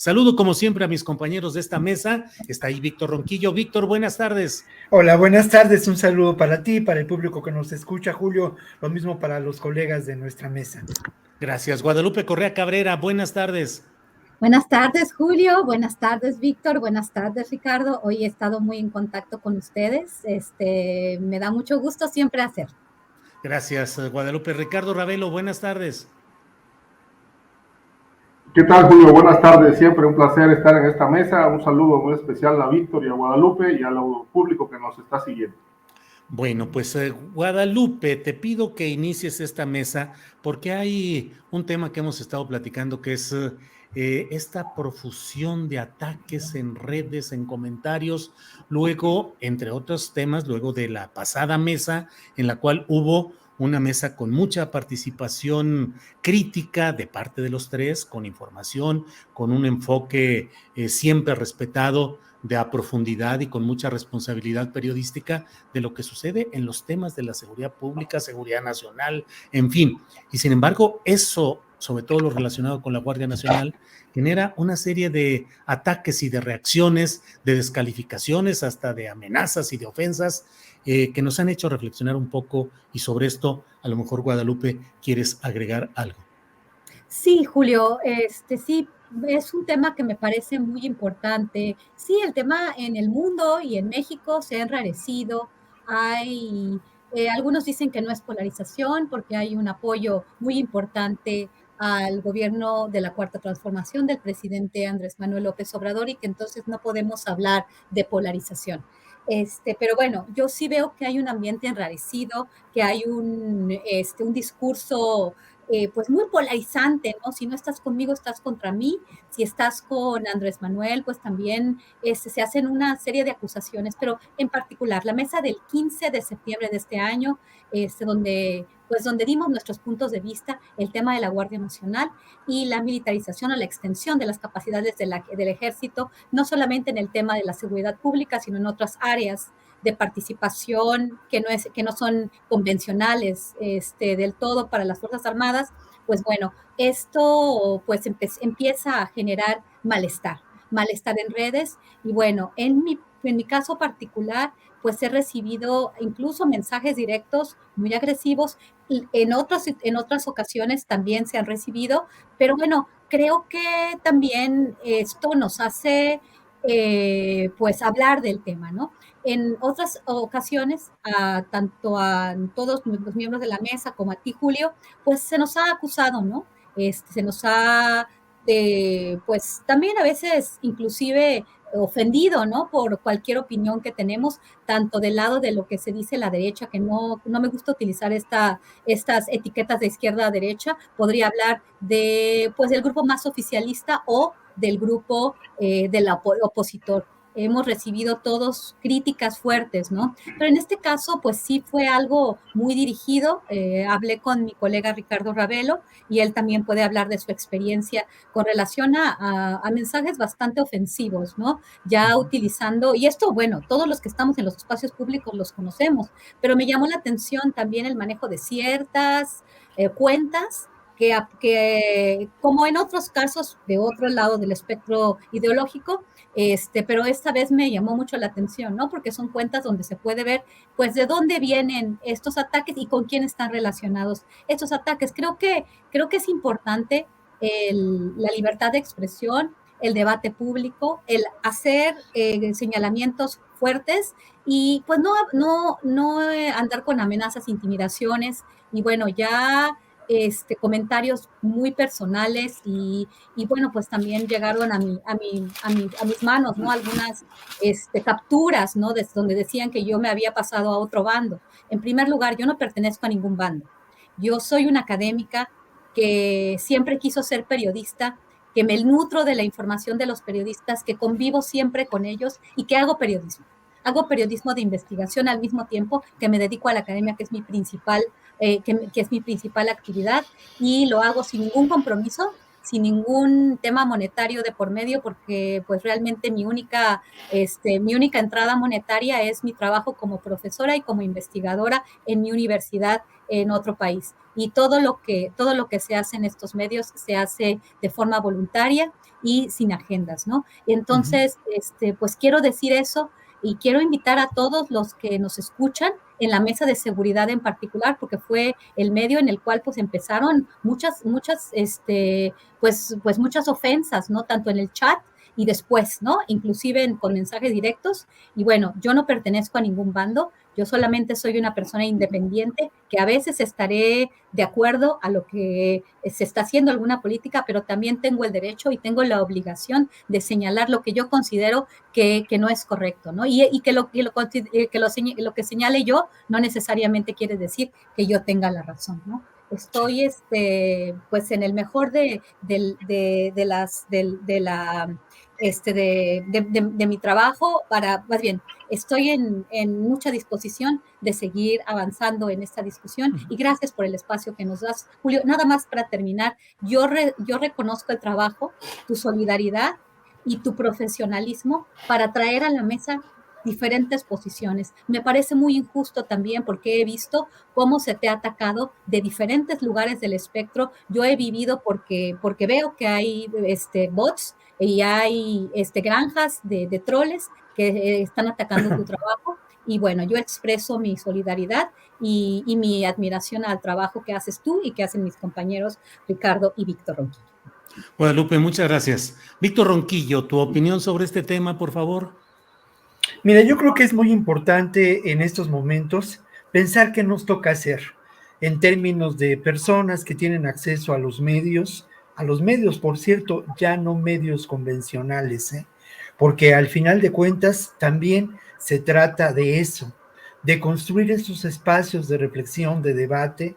Saludo como siempre a mis compañeros de esta mesa. Está ahí Víctor Ronquillo. Víctor, buenas tardes. Hola, buenas tardes. Un saludo para ti, para el público que nos escucha, Julio. Lo mismo para los colegas de nuestra mesa. Gracias. Guadalupe Correa Cabrera, buenas tardes. Buenas tardes, Julio. Buenas tardes, Víctor. Buenas tardes, Ricardo. Hoy he estado muy en contacto con ustedes. Me da mucho gusto siempre hacer. Gracias, Guadalupe. Ricardo Ravelo, buenas tardes. ¿Qué tal, Julio? Buenas tardes. Siempre un placer estar en esta mesa. Un saludo muy especial a Víctor y a Guadalupe y al público que nos está siguiendo. Bueno, pues Guadalupe, te pido que inicies esta mesa porque hay un tema que hemos estado platicando que es esta profusión de ataques en redes, en comentarios, luego, entre otros temas, luego de la pasada mesa en la cual hubo una mesa con mucha participación crítica de parte de los tres, con información, con un enfoque siempre respetado de a profundidad y con mucha responsabilidad periodística de lo que sucede en los temas de la seguridad pública, seguridad nacional, en fin. Y sin embargo, eso, sobre todo lo relacionado con la Guardia Nacional, genera una serie de ataques y de reacciones, de descalificaciones, hasta de amenazas y de ofensas que nos han hecho reflexionar un poco, y sobre esto a lo mejor, Guadalupe, ¿quieres agregar algo? Sí, Julio, sí, es un tema que me parece muy importante. Sí, el tema en el mundo y en México se ha enrarecido. Algunos dicen que no es polarización porque hay un apoyo muy importante al gobierno de la Cuarta Transformación del presidente Andrés Manuel López Obrador y que entonces no podemos hablar de polarización. Pero bueno, yo sí veo que hay un ambiente enrarecido, que hay un discurso pues muy polarizante, ¿no? Si no estás conmigo, estás contra mí. Si estás con Andrés Manuel, pues también se hacen una serie de acusaciones, pero en particular la mesa del 15 de septiembre de este año, donde dimos nuestros puntos de vista, el tema de la Guardia Nacional y la militarización o la extensión de las capacidades del ejército, no solamente en el tema de la seguridad pública, sino en otras áreas de participación que no son convencionales del todo para las Fuerzas Armadas, pues bueno, esto pues empieza a generar malestar en redes y bueno, en mi caso particular, pues he recibido incluso mensajes directos muy agresivos, y en otras ocasiones también se han recibido, pero bueno, creo que también esto nos hace pues hablar del tema, ¿no? En otras ocasiones, tanto a todos los miembros de la mesa como a ti, Julio, pues se nos ha acusado, ¿no? Se nos ha, pues también a veces inclusive ofendido, ¿no? Por cualquier opinión que tenemos, tanto del lado de lo que se dice la derecha, que no me gusta utilizar estas etiquetas de izquierda a derecha, podría hablar pues, del grupo más oficialista o del grupo del opositor. Hemos recibido todos críticas fuertes, ¿no? Pero en este caso, pues sí fue algo muy dirigido. Hablé con mi colega Ricardo Ravelo y él también puede hablar de su experiencia con relación a mensajes bastante ofensivos, ¿no? Ya utilizando, y esto, bueno, todos los que estamos en los espacios públicos los conocemos, pero me llamó la atención también el manejo de ciertas cuentas que, como en otros casos de otro lado del espectro ideológico, pero esta vez me llamó mucho la atención, ¿no? Porque son cuentas donde se puede ver, pues, de dónde vienen estos ataques y con quién están relacionados estos ataques. Creo que es importante la libertad de expresión, el debate público, el hacer señalamientos fuertes y pues no andar con amenazas, intimidaciones y bueno, ya comentarios muy personales y bueno, pues también llegaron a mis manos, ¿no? Algunas capturas, ¿no? Donde decían que yo me había pasado a otro bando. En primer lugar, yo no pertenezco a ningún bando. Yo soy una académica que siempre quiso ser periodista, que me nutro de la información de los periodistas, que convivo siempre con ellos y que hago periodismo. Hago periodismo de investigación al mismo tiempo que me dedico a la academia, que es mi principal actividad, y lo hago sin ningún compromiso, sin ningún tema monetario de por medio, porque pues realmente mi única entrada monetaria es mi trabajo como profesora y como investigadora en mi universidad en otro país. Y todo lo que se hace en estos medios se hace de forma voluntaria y sin agendas, ¿no? Entonces, pues quiero decir eso y quiero invitar a todos los que nos escuchan en la mesa de seguridad en particular, porque fue el medio en el cual pues empezaron muchas, pues muchas ofensas, ¿no? Tanto en el chat y después, ¿no? Inclusive con mensajes directos. Y bueno, yo no pertenezco a ningún bando, yo solamente soy una persona independiente que a veces estaré de acuerdo a lo que se está haciendo alguna política, pero también tengo el derecho y tengo la obligación de señalar lo que yo considero que no es correcto, ¿no? Y que lo que señale yo no necesariamente quiere decir que yo tenga la razón, ¿no? Estoy, pues en el mejor de mi trabajo más bien, estoy en mucha disposición de seguir avanzando en esta discusión y gracias por el espacio que nos das. Julio, nada más para terminar, yo reconozco el trabajo, tu solidaridad y tu profesionalismo para traer a la mesa diferentes posiciones. Me parece muy injusto también porque he visto cómo se te ha atacado de diferentes lugares del espectro. Yo he vivido porque veo que hay bots y hay granjas de troles que están atacando tu trabajo. Y bueno, yo expreso mi solidaridad y mi admiración al trabajo que haces tú y que hacen mis compañeros Ricardo y Víctor Ronquillo. Guadalupe, muchas gracias. Víctor Ronquillo, tu opinión sobre este tema, por favor. Mira, yo creo que es muy importante en estos momentos pensar qué nos toca hacer en términos de personas que tienen acceso a los medios, por cierto, ya no medios convencionales, porque al final de cuentas también se trata de eso, de construir esos espacios de reflexión, de debate,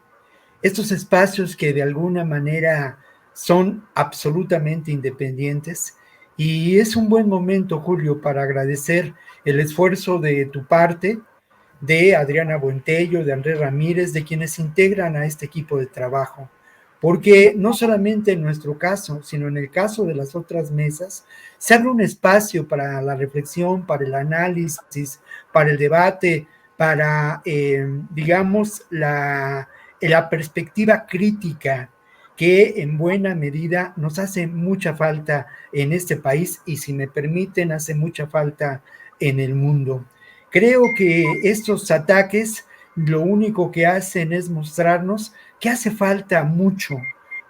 estos espacios que de alguna manera son absolutamente independientes. Y es un buen momento, Julio, para agradecer el esfuerzo de tu parte, de Adriana Buentello, de Andrés Ramírez, de quienes integran a este equipo de trabajo. Porque no solamente en nuestro caso, sino en el caso de las otras mesas, se abre un espacio para la reflexión, para el análisis, para el debate, para, digamos, la perspectiva crítica que en buena medida nos hace mucha falta en este país y, si me permiten, hace mucha falta en el mundo. Creo que estos ataques lo único que hacen es mostrarnos que hace falta mucho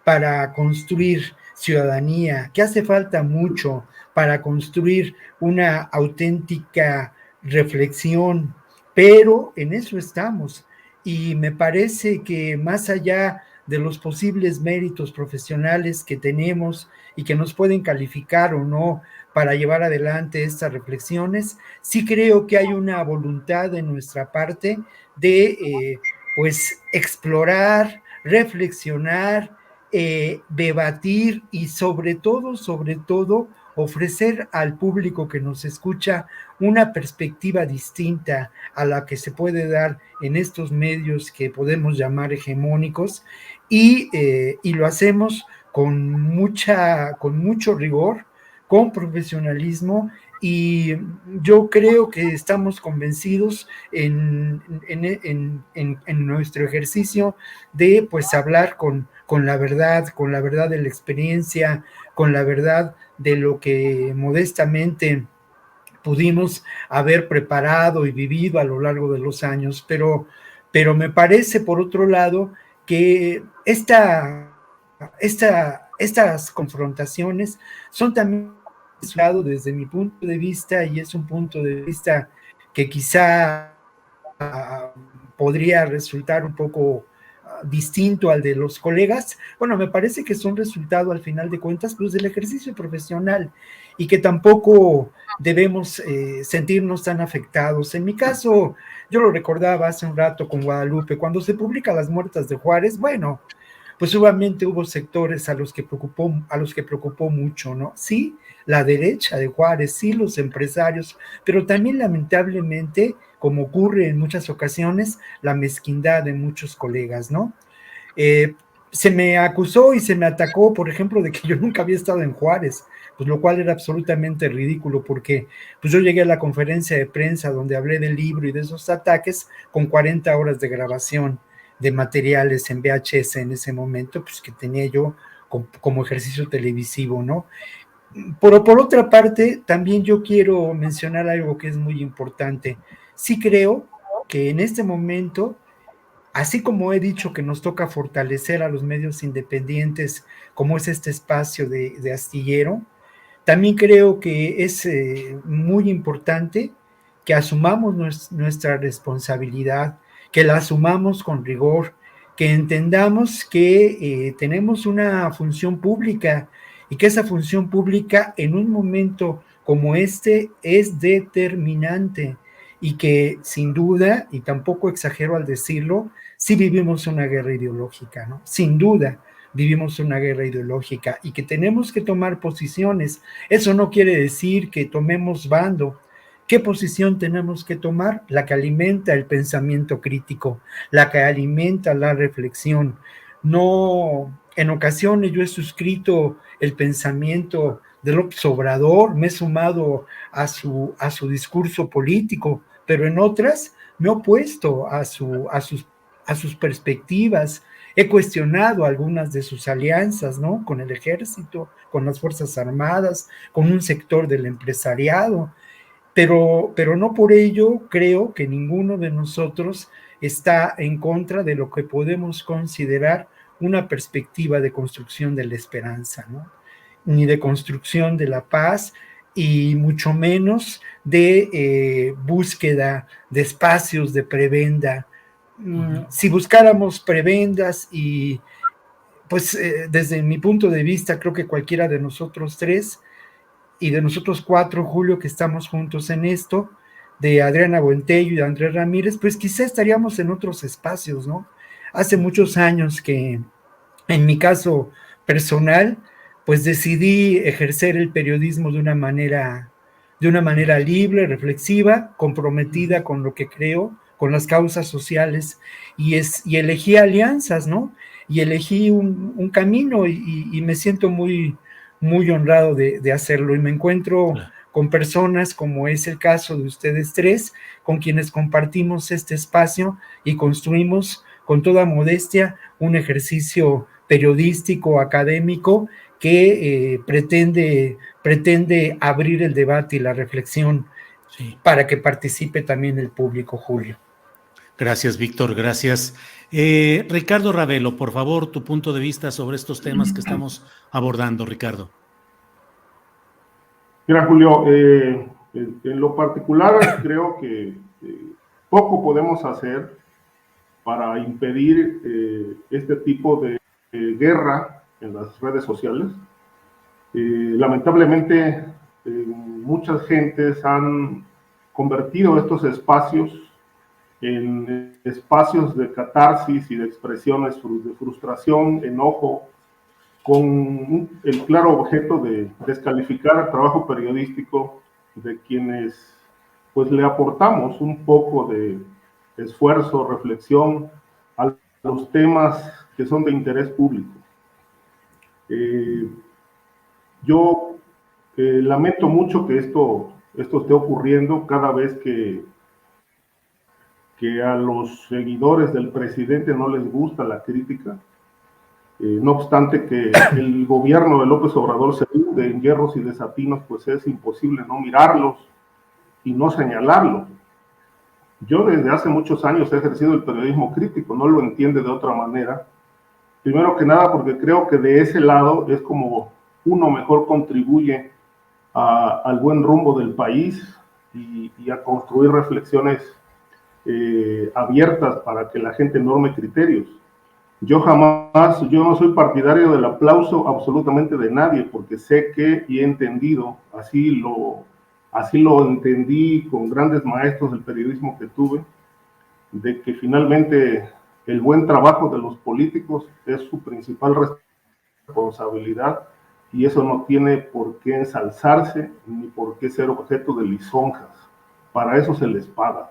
para construir ciudadanía, que hace falta mucho para construir una auténtica reflexión, pero en eso estamos. Y me parece que más allá de los posibles méritos profesionales que tenemos y que nos pueden calificar o no para llevar adelante estas reflexiones, sí creo que hay una voluntad de nuestra parte de pues explorar, reflexionar, debatir y sobre todo, ofrecer al público que nos escucha una perspectiva distinta a la que se puede dar en estos medios que podemos llamar hegemónicos, y lo hacemos con mucho rigor, con profesionalismo, y yo creo que estamos convencidos en nuestro ejercicio de pues hablar con la verdad de la experiencia, con la verdad de lo que modestamente pudimos haber preparado y vivido a lo largo de los años, pero me parece, por otro lado, que estas confrontaciones son también desde mi punto de vista, y es un punto de vista que quizá podría resultar un poco distinto al de los colegas. Bueno, me parece que son resultado al final de cuentas pues del ejercicio profesional, y que tampoco debemos sentirnos tan afectados. En mi caso, yo lo recordaba hace un rato con Guadalupe, cuando se publica Las Muertas de Juárez, bueno, pues obviamente hubo sectores a los que preocupó mucho, ¿no? Sí, la derecha de Juárez, sí, los empresarios, pero también lamentablemente, como ocurre en muchas ocasiones, la mezquindad de muchos colegas, ¿no? Se me acusó y se me atacó, por ejemplo, de que yo nunca había estado en Juárez, pues lo cual era absolutamente ridículo, porque pues yo llegué a la conferencia de prensa donde hablé del libro y de esos ataques con 40 horas de grabación de materiales en VHS en ese momento, pues que tenía yo como ejercicio televisivo, ¿no? Pero por otra parte, también yo quiero mencionar algo que es muy importante. Sí creo que en este momento, así como he dicho que nos toca fortalecer a los medios independientes, como es este espacio de Astillero, también creo que es muy importante que asumamos nuestra responsabilidad, que la asumamos con rigor, que entendamos que tenemos una función pública y que esa función pública en un momento como este es determinante y que sin duda, y tampoco exagero al decirlo, sí vivimos una guerra ideológica, ¿no? Sin duda vivimos una guerra ideológica y que tenemos que tomar posiciones. Eso no quiere decir que tomemos bando. ¿Qué posición tenemos que tomar? La que alimenta el pensamiento crítico, la que alimenta la reflexión. No, en ocasiones yo he suscrito el pensamiento de López Obrador, me he sumado a su discurso político, pero en otras me he opuesto a sus perspectivas. He cuestionado algunas de sus alianzas, ¿no? Con el ejército, con las Fuerzas Armadas, con un sector del empresariado, pero no por ello creo que ninguno de nosotros está en contra de lo que podemos considerar una perspectiva de construcción de la esperanza, ¿no? Ni de construcción de la paz y mucho menos de búsqueda de espacios de prebenda. Si buscáramos prebendas y pues desde mi punto de vista creo que cualquiera de nosotros tres y de nosotros cuatro, Julio, que estamos juntos en esto, de Adriana Buentello y de Andrés Ramírez, pues quizá estaríamos en otros espacios, ¿no? Hace muchos años que, en mi caso personal, pues decidí ejercer el periodismo de una manera libre, reflexiva, comprometida con lo que creo, con las causas sociales, y elegí alianzas, ¿no? Y elegí un camino y me siento muy honrado de hacerlo y me encuentro con personas como es el caso de ustedes tres, con quienes compartimos este espacio y construimos con toda modestia un ejercicio periodístico, académico, que pretende abrir el debate y la reflexión para que participe también el público, Julio. Gracias, Víctor, gracias. Ricardo Ravelo, por favor, tu punto de vista sobre estos temas que estamos abordando, Ricardo. Mira, Julio, en lo particular creo que poco podemos hacer para impedir este tipo de guerra en las redes sociales. Lamentablemente, muchas gentes han convertido estos espacios en espacios de catarsis y de expresiones de frustración, enojo, con el claro objeto de descalificar el trabajo periodístico de quienes pues le aportamos un poco de esfuerzo, reflexión a los temas que son de interés público. Yo lamento mucho que esto esté ocurriendo cada vez que a los seguidores del presidente no les gusta la crítica. No obstante que el gobierno de López Obrador se hunde en hierros y desatinos, pues es imposible no mirarlos y no señalarlos. Yo desde hace muchos años he ejercido el periodismo crítico, no lo entiende de otra manera. Primero que nada porque creo que de ese lado es como uno mejor contribuye al buen rumbo del país y a construir reflexiones abiertas para que la gente norme criterios. Yo no soy partidario del aplauso absolutamente de nadie, porque sé que y he entendido, así lo entendí con grandes maestros del periodismo que tuve, de que finalmente el buen trabajo de los políticos es su principal responsabilidad y eso no tiene por qué ensalzarse ni por qué ser objeto de lisonjas. Para eso se les paga.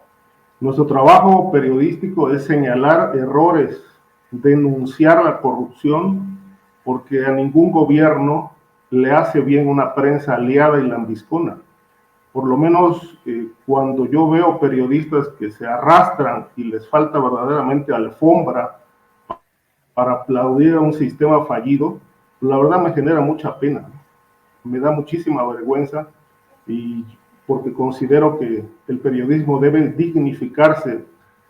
Nuestro trabajo periodístico es señalar errores, denunciar la corrupción, porque a ningún gobierno le hace bien una prensa aliada y lambiscona. Por lo menos cuando yo veo periodistas que se arrastran y les falta verdaderamente alfombra para aplaudir a un sistema fallido, la verdad me genera mucha pena. me da muchísima vergüenza, y porque considero que el periodismo debe dignificarse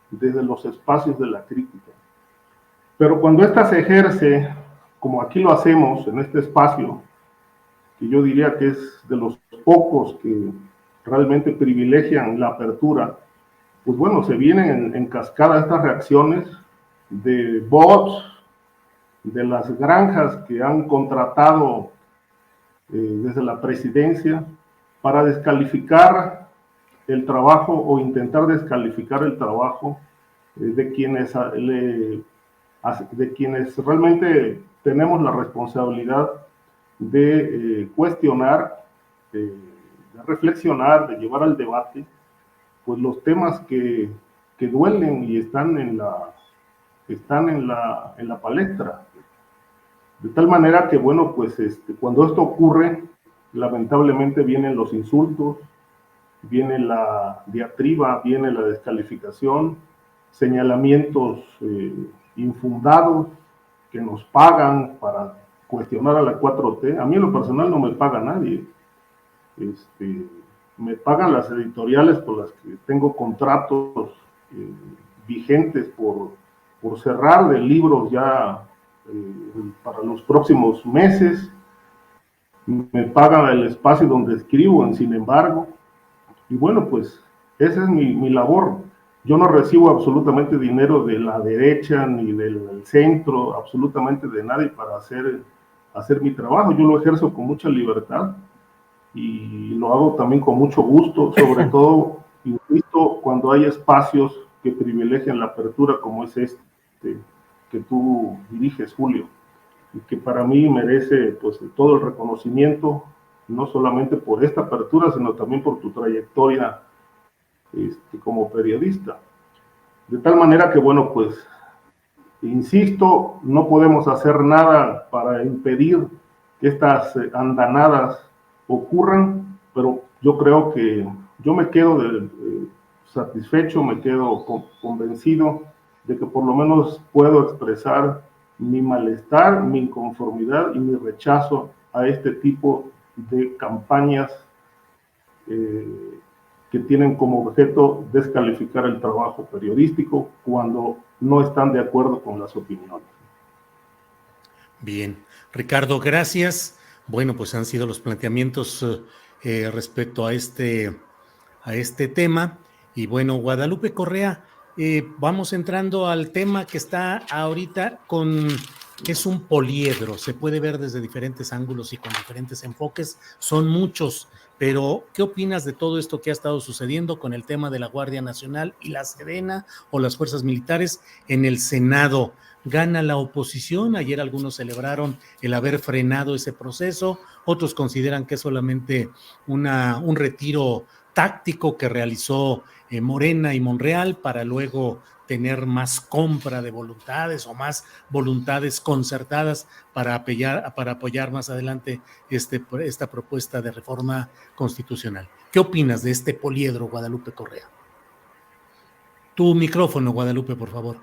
desde los espacios de la crítica. Pero cuando ésta se ejerce, como aquí lo hacemos en este espacio, que yo diría que es de los pocos que realmente privilegian la apertura, pues bueno, se vienen en cascada estas reacciones de bots, de las granjas que han contratado desde la presidencia para descalificar el trabajo o intentar descalificar el trabajo de quienes realmente tenemos la responsabilidad de cuestionar, de reflexionar, de llevar al debate, pues los temas que duelen y están en la palestra. De tal manera que, bueno, pues cuando esto ocurre, lamentablemente vienen los insultos, viene la diatriba, viene la descalificación, señalamientos infundados que nos pagan para cuestionar a la 4T. A mí en lo personal no me paga nadie. Me pagan las editoriales por las que tengo contratos vigentes por cerrar de libros ya para los próximos meses. Me pagan el espacio donde escribo, sin embargo. Y bueno, pues esa es mi labor. Yo no recibo absolutamente dinero de la derecha ni del centro, absolutamente de nadie para hacer mi trabajo. Yo lo ejerzo con mucha libertad y lo hago también con mucho gusto, sobre todo, insisto, cuando hay espacios que privilegian la apertura como es este que tú diriges, Julio, y que para mí merece pues todo el reconocimiento, no solamente por esta apertura, sino también por tu trayectoria como periodista. De tal manera que, bueno, pues, insisto, no podemos hacer nada para impedir que estas andanadas ocurran, pero yo creo que yo me quedo satisfecho, me quedo convencido de que por lo menos puedo expresar mi malestar, mi inconformidad y mi rechazo a este tipo de campañas que tienen como objeto descalificar el trabajo periodístico cuando no están de acuerdo con las opiniones. Bien, Ricardo, gracias. Bueno, pues han sido los planteamientos respecto a este tema. Y bueno, Guadalupe Correa, vamos entrando al tema que está ahorita que es un poliedro, se puede ver desde diferentes ángulos y con diferentes enfoques, son muchos, pero ¿qué opinas de todo esto que ha estado sucediendo con el tema de la Guardia Nacional y la Sedena o las fuerzas militares en el Senado? ¿Gana la oposición? Ayer algunos celebraron el haber frenado ese proceso, otros consideran que es solamente un retiro táctico que realizó Morena y Monreal para luego tener más compra de voluntades o más voluntades concertadas para apoyar más adelante esta propuesta de reforma constitucional. ¿Qué opinas de este poliedro, Guadalupe Correa? Tu micrófono, Guadalupe, por favor.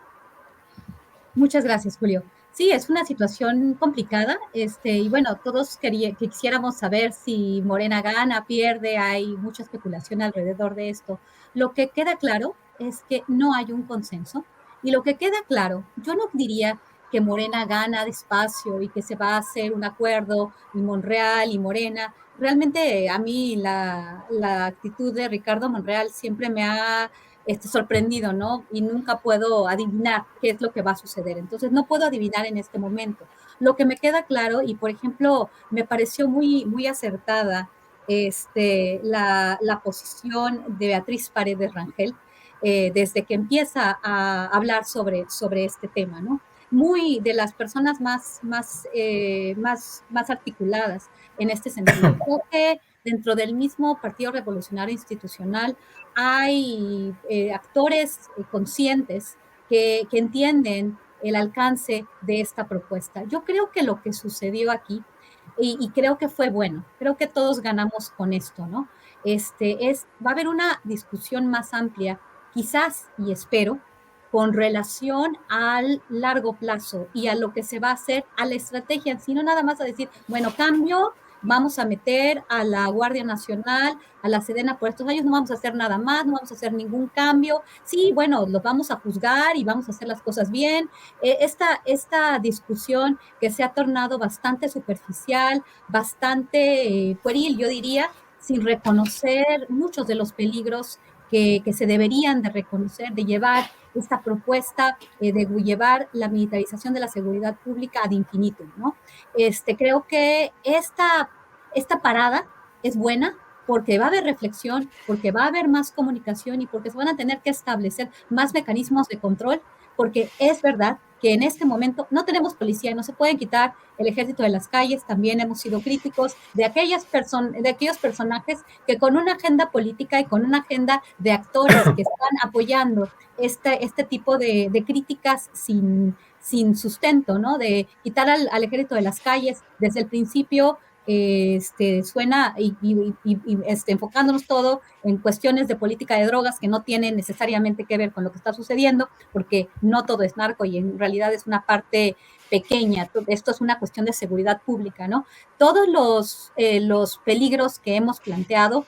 Muchas gracias, Julio. Sí, es una situación complicada, y bueno, todos quisiéramos saber si Morena gana, pierde, hay mucha especulación alrededor de esto. Lo que queda claro es que no hay un consenso, y lo que queda claro, yo no diría que Morena gana despacio y que se va a hacer un acuerdo, y Monreal y Morena. Realmente a mí la actitud de Ricardo Monreal siempre me ha sorprendido, ¿no? Y nunca puedo adivinar qué es lo que va a suceder. Entonces, no puedo adivinar en este momento. Lo que me queda claro, y por ejemplo, me pareció muy, muy acertada la posición de Beatriz Paredes Rangel, desde que empieza a hablar sobre este tema, ¿no? Muy de las personas más articuladas en este sentido. Creo que dentro del mismo Partido Revolucionario Institucional hay actores conscientes que entienden el alcance de esta propuesta. Yo creo que lo que sucedió aquí, y creo que fue bueno, creo que todos ganamos con esto, ¿no? Va a haber una discusión más amplia, quizás, y espero, con relación al largo plazo y a lo que se va a hacer, a la estrategia, sino nada más a decir, bueno, cambio vamos a meter a la Guardia Nacional, a la Sedena por estos años, no vamos a hacer nada más, no vamos a hacer ningún cambio. Sí, bueno, los vamos a juzgar y vamos a hacer las cosas bien. Esta discusión que se ha tornado bastante superficial, bastante pueril, yo diría, sin reconocer muchos de los peligros que se deberían de reconocer, de llevar esta propuesta, de llevar la militarización de la seguridad pública ad infinitum, ¿no? Creo que esta parada es buena porque va a haber reflexión, porque va a haber más comunicación y porque se van a tener que establecer más mecanismos de control, porque es verdad que en este momento no tenemos policía y no se pueden quitar el ejército de las calles. También hemos sido críticos de aquellos personajes que con una agenda política y con una agenda de actores que están apoyando este tipo de críticas sin sustento, ¿no? De quitar al ejército de las calles desde el principio. Suena enfocándonos todo en cuestiones de política de drogas que no tienen necesariamente que ver con lo que está sucediendo, porque no todo es narco y en realidad es una parte pequeña. Esto es una cuestión de seguridad pública, ¿no? Todos los peligros que hemos planteado,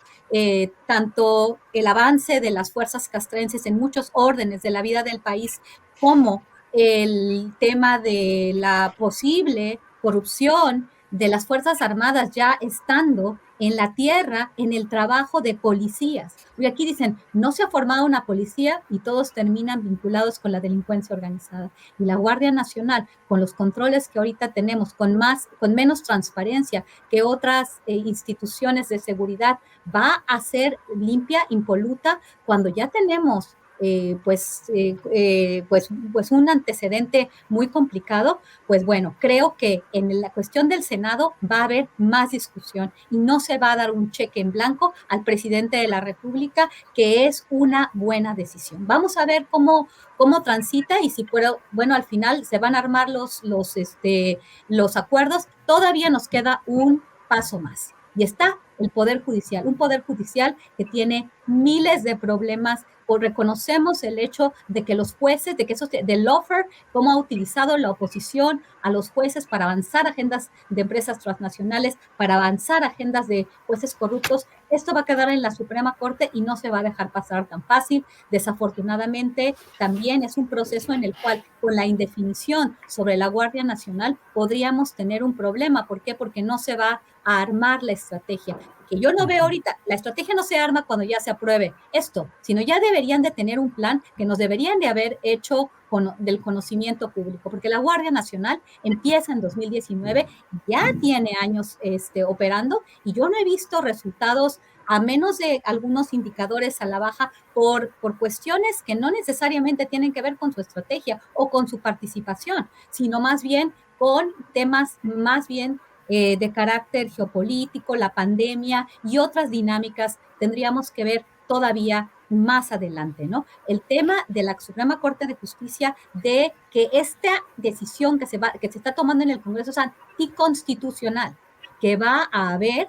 tanto el avance de las fuerzas castrenses en muchos órdenes de la vida del país, como el tema de la posible corrupción de las Fuerzas Armadas ya estando en la tierra, en el trabajo de policías. Y aquí dicen, no se ha formado una policía y todos terminan vinculados con la delincuencia organizada. Y la Guardia Nacional, con los controles que ahorita tenemos, con menos transparencia que otras instituciones de seguridad, va a ser limpia, impoluta, cuando ya tenemos un antecedente muy complicado. Pues bueno, creo que en la cuestión del Senado va a haber más discusión y no se va a dar un cheque en blanco al presidente de la República, que es una buena decisión. Vamos a ver cómo transita y si bueno, al final se van a armar los acuerdos. Todavía nos queda un paso más y está el Poder Judicial, un Poder Judicial que tiene miles de problemas. O reconocemos el hecho de que los jueces, del lawfare, cómo ha utilizado la oposición a los jueces para avanzar agendas de empresas transnacionales, para avanzar agendas de jueces corruptos. Esto va a quedar en la Suprema Corte y no se va a dejar pasar tan fácil. Desafortunadamente, también es un proceso en el cual, con la indefinición sobre la Guardia Nacional, podríamos tener un problema. ¿Por qué? Porque no se va a armar la estrategia. Que yo no veo ahorita, la estrategia no se arma cuando ya se apruebe esto, sino ya deberían de tener un plan que nos deberían de haber hecho del conocimiento público, porque la Guardia Nacional empieza en 2019, ya tiene años operando y yo no he visto resultados, a menos de algunos indicadores a la baja por cuestiones que no necesariamente tienen que ver con su estrategia o con su participación, sino más bien con temas más bien de carácter geopolítico, la pandemia y otras dinámicas tendríamos que ver todavía más adelante, ¿no? El tema de la Suprema Corte de Justicia, de que esta decisión que se está tomando en el Congreso es anticonstitucional, que va a haber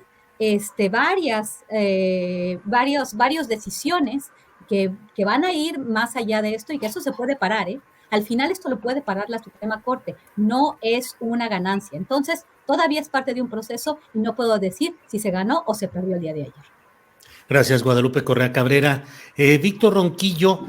varias decisiones que van a ir más allá de esto y que eso se puede parar, ¿eh? Al final esto lo puede parar la Suprema Corte, no es una ganancia. Entonces, todavía es parte de un proceso y no puedo decir si se ganó o se perdió el día de ayer. Gracias, Guadalupe Correa Cabrera. Víctor Ronquillo,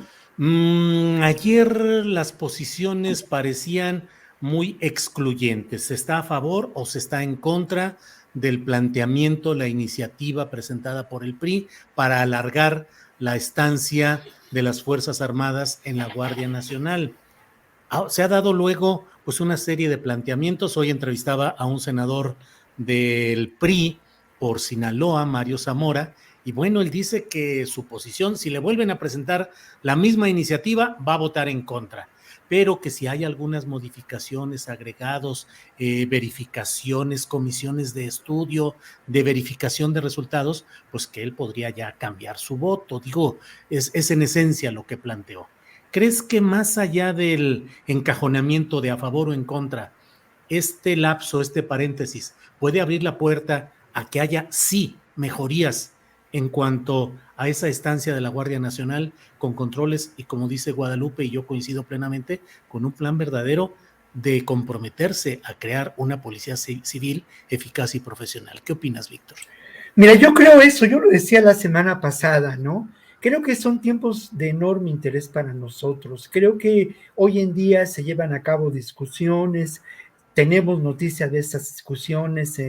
ayer las posiciones parecían muy excluyentes. ¿Se está a favor o se está en contra del planteamiento, la iniciativa presentada por el PRI para alargar la estancia de las Fuerzas Armadas en la Guardia Nacional? Se ha dado luego pues una serie de planteamientos. Hoy entrevistaba a un senador del PRI por Sinaloa, Mario Zamora, y bueno, él dice que su posición, si le vuelven a presentar la misma iniciativa, va a votar en contra, pero que si hay algunas modificaciones, agregados, verificaciones, comisiones de estudio, de verificación de resultados, pues que él podría ya cambiar su voto. Digo, es en esencia lo que planteó. ¿Crees que más allá del encajonamiento de a favor o en contra, este lapso, este paréntesis, puede abrir la puerta a que haya, sí, mejorías en cuanto a esa estancia de la Guardia Nacional con controles y, como dice Guadalupe, y yo coincido plenamente, con un plan verdadero de comprometerse a crear una policía civil eficaz y profesional. ¿Qué opinas, Víctor? Mira, yo creo eso, yo lo decía la semana pasada, ¿no? Creo que son tiempos de enorme interés para nosotros. Creo que hoy en día se llevan a cabo discusiones, tenemos noticia de estas discusiones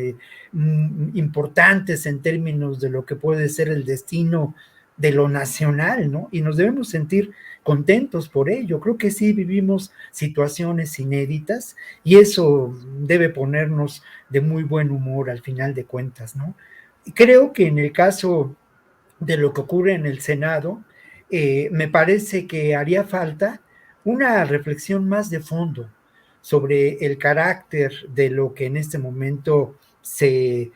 importantes en términos de lo que puede ser el destino de lo nacional, ¿no? Y nos debemos sentir contentos por ello. Creo que sí vivimos situaciones inéditas y eso debe ponernos de muy buen humor al final de cuentas, ¿no? Creo que en el caso de lo que ocurre en el Senado, me parece que haría falta una reflexión más de fondo sobre el carácter de lo que en este momento se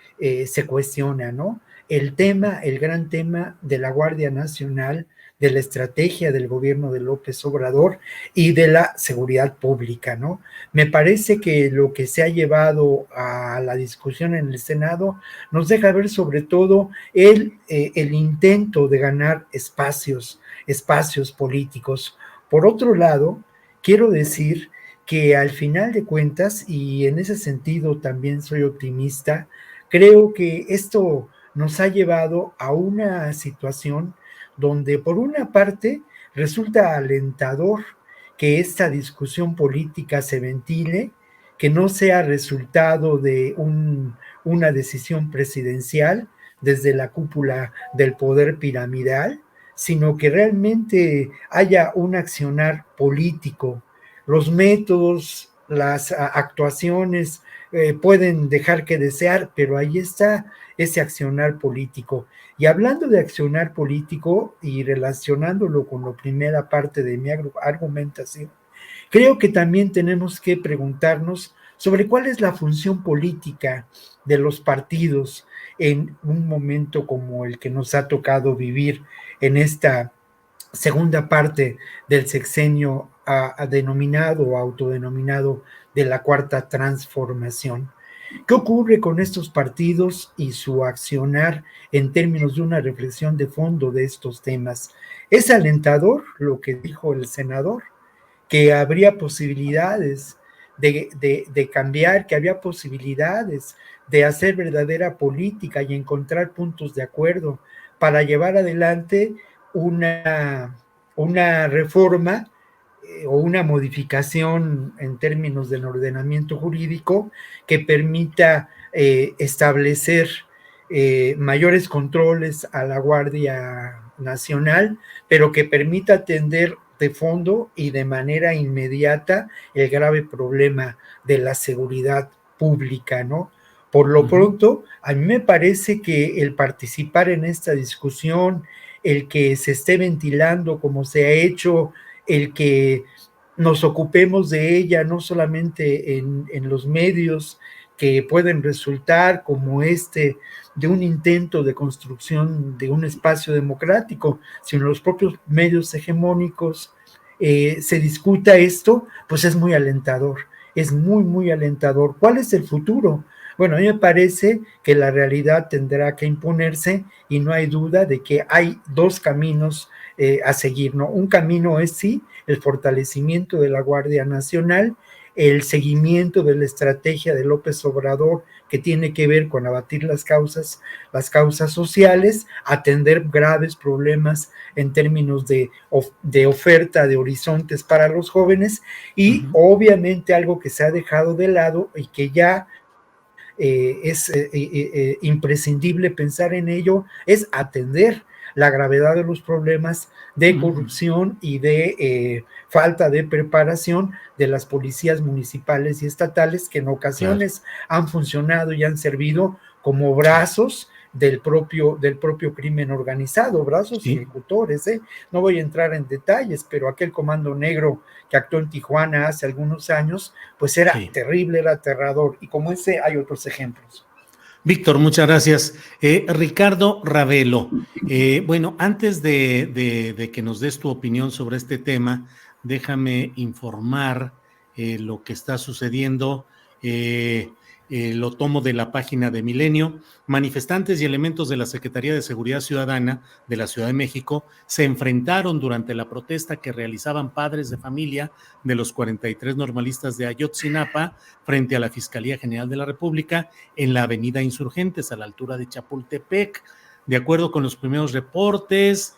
cuestiona, ¿no? El tema, el gran tema de la Guardia Nacional, de la estrategia del gobierno de López Obrador y de la seguridad pública, ¿no? Me parece que lo que se ha llevado a la discusión en el Senado nos deja ver sobre todo el intento de ganar espacios políticos. Por otro lado, quiero decir que al final de cuentas, y en ese sentido también soy optimista, creo que esto nos ha llevado a una situación donde por una parte resulta alentador que esta discusión política se ventile, que no sea resultado de una decisión presidencial desde la cúpula del poder piramidal, sino que realmente haya un accionar político. Los métodos, las actuaciones pueden dejar que desear, pero ahí está ese accionar político. Y hablando de accionar político y relacionándolo con la primera parte de mi argumentación, creo que también tenemos que preguntarnos sobre cuál es la función política de los partidos en un momento como el que nos ha tocado vivir en esta segunda parte del sexenio denominado o autodenominado de la Cuarta Transformación. ¿Qué ocurre con estos partidos y su accionar en términos de una reflexión de fondo de estos temas? Es alentador lo que dijo el senador, que habría posibilidades de cambiar, que había posibilidades de hacer verdadera política y encontrar puntos de acuerdo para llevar adelante una reforma o una modificación en términos del ordenamiento jurídico que permita establecer mayores controles a la Guardia Nacional, pero que permita atender de fondo y de manera inmediata el grave problema de la seguridad pública, ¿no? Por lo pronto, a mí me parece que el participar en esta discusión, el que se esté ventilando como se ha hecho, el que nos ocupemos de ella, no solamente en los medios que pueden resultar como de un intento de construcción de un espacio democrático, sino en los propios medios hegemónicos, se discuta esto, pues es muy alentador, es muy, muy alentador. ¿Cuál es el futuro? Bueno, a mí me parece que la realidad tendrá que imponerse y no hay duda de que hay dos caminos a seguir, ¿no? Un camino es, sí, el fortalecimiento de la Guardia Nacional, el seguimiento de la estrategia de López Obrador que tiene que ver con abatir las causas sociales, atender graves problemas en términos de oferta de horizontes para los jóvenes y obviamente algo que se ha dejado de lado y que ya es imprescindible pensar en ello, es atender la gravedad de los problemas de corrupción y de falta de preparación de las policías municipales y estatales que en ocasiones han funcionado y han servido como brazos del propio crimen organizado, brazos ejecutores. No voy a entrar en detalles, pero aquel comando negro que actuó en Tijuana hace algunos años, pues era terrible, era aterrador, y como ese hay otros ejemplos. Víctor, muchas gracias. Ricardo Ravelo, bueno, antes de que nos des tu opinión sobre este tema, déjame informar lo que está sucediendo lo tomo de la página de Milenio. Manifestantes y elementos de la Secretaría de Seguridad Ciudadana de la Ciudad de México se enfrentaron durante la protesta que realizaban padres de familia de los 43 normalistas de Ayotzinapa frente a la Fiscalía General de la República en la avenida Insurgentes, a la altura de Chapultepec. De acuerdo con los primeros reportes,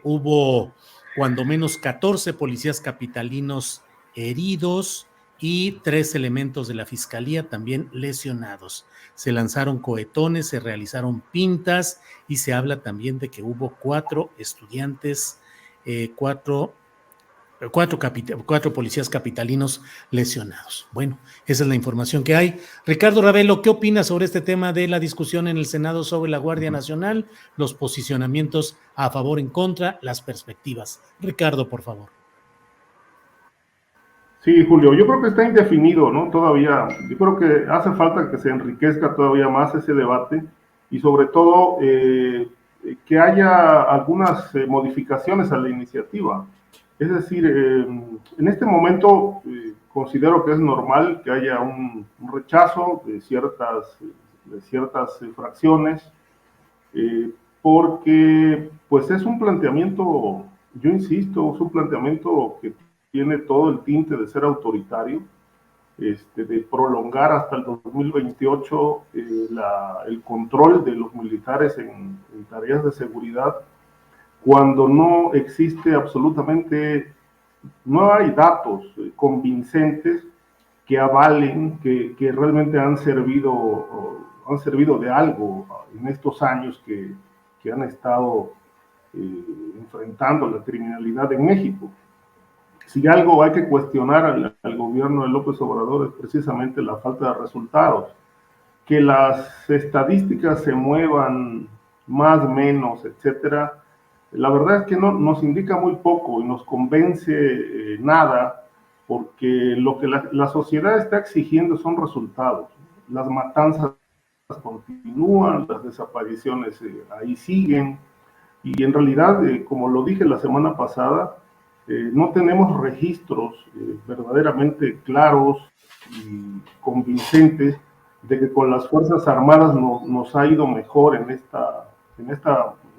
hubo cuando menos 14 policías capitalinos heridos y 3 elementos de la Fiscalía también lesionados. Se lanzaron cohetones, se realizaron pintas y se habla también de que hubo 4 estudiantes, 4 policías capitalinos lesionados. Bueno, esa es la información que hay. Ricardo Ravelo, ¿qué opinas sobre este tema de la discusión en el Senado sobre la Guardia Nacional, los posicionamientos a favor, en contra, las perspectivas? Ricardo, por favor. Sí, Julio, yo creo que está indefinido, ¿no? Todavía, yo creo que hace falta que se enriquezca todavía más ese debate y sobre todo que haya algunas modificaciones a la iniciativa. Es decir, en este momento considero que es normal que haya un rechazo de ciertas fracciones, porque pues es un planteamiento, yo insisto, es un planteamiento que tiene todo el tinte de ser autoritario, de prolongar hasta el 2028 el control de los militares en tareas de seguridad, cuando no existe absolutamente, no hay datos convincentes que avalen que realmente han servido de algo en estos años que han estado enfrentando la criminalidad en México. Si algo hay que cuestionar al gobierno de López Obrador es precisamente la falta de resultados. Que las estadísticas se muevan más, menos, etcétera, la verdad es que no nos indica muy poco y nos convence nada, porque lo que la sociedad está exigiendo son resultados. Las matanzas continúan, las desapariciones ahí siguen, y en realidad, como lo dije la semana pasada, no tenemos registros verdaderamente claros y convincentes de que con las Fuerzas Armadas nos ha ido mejor en esta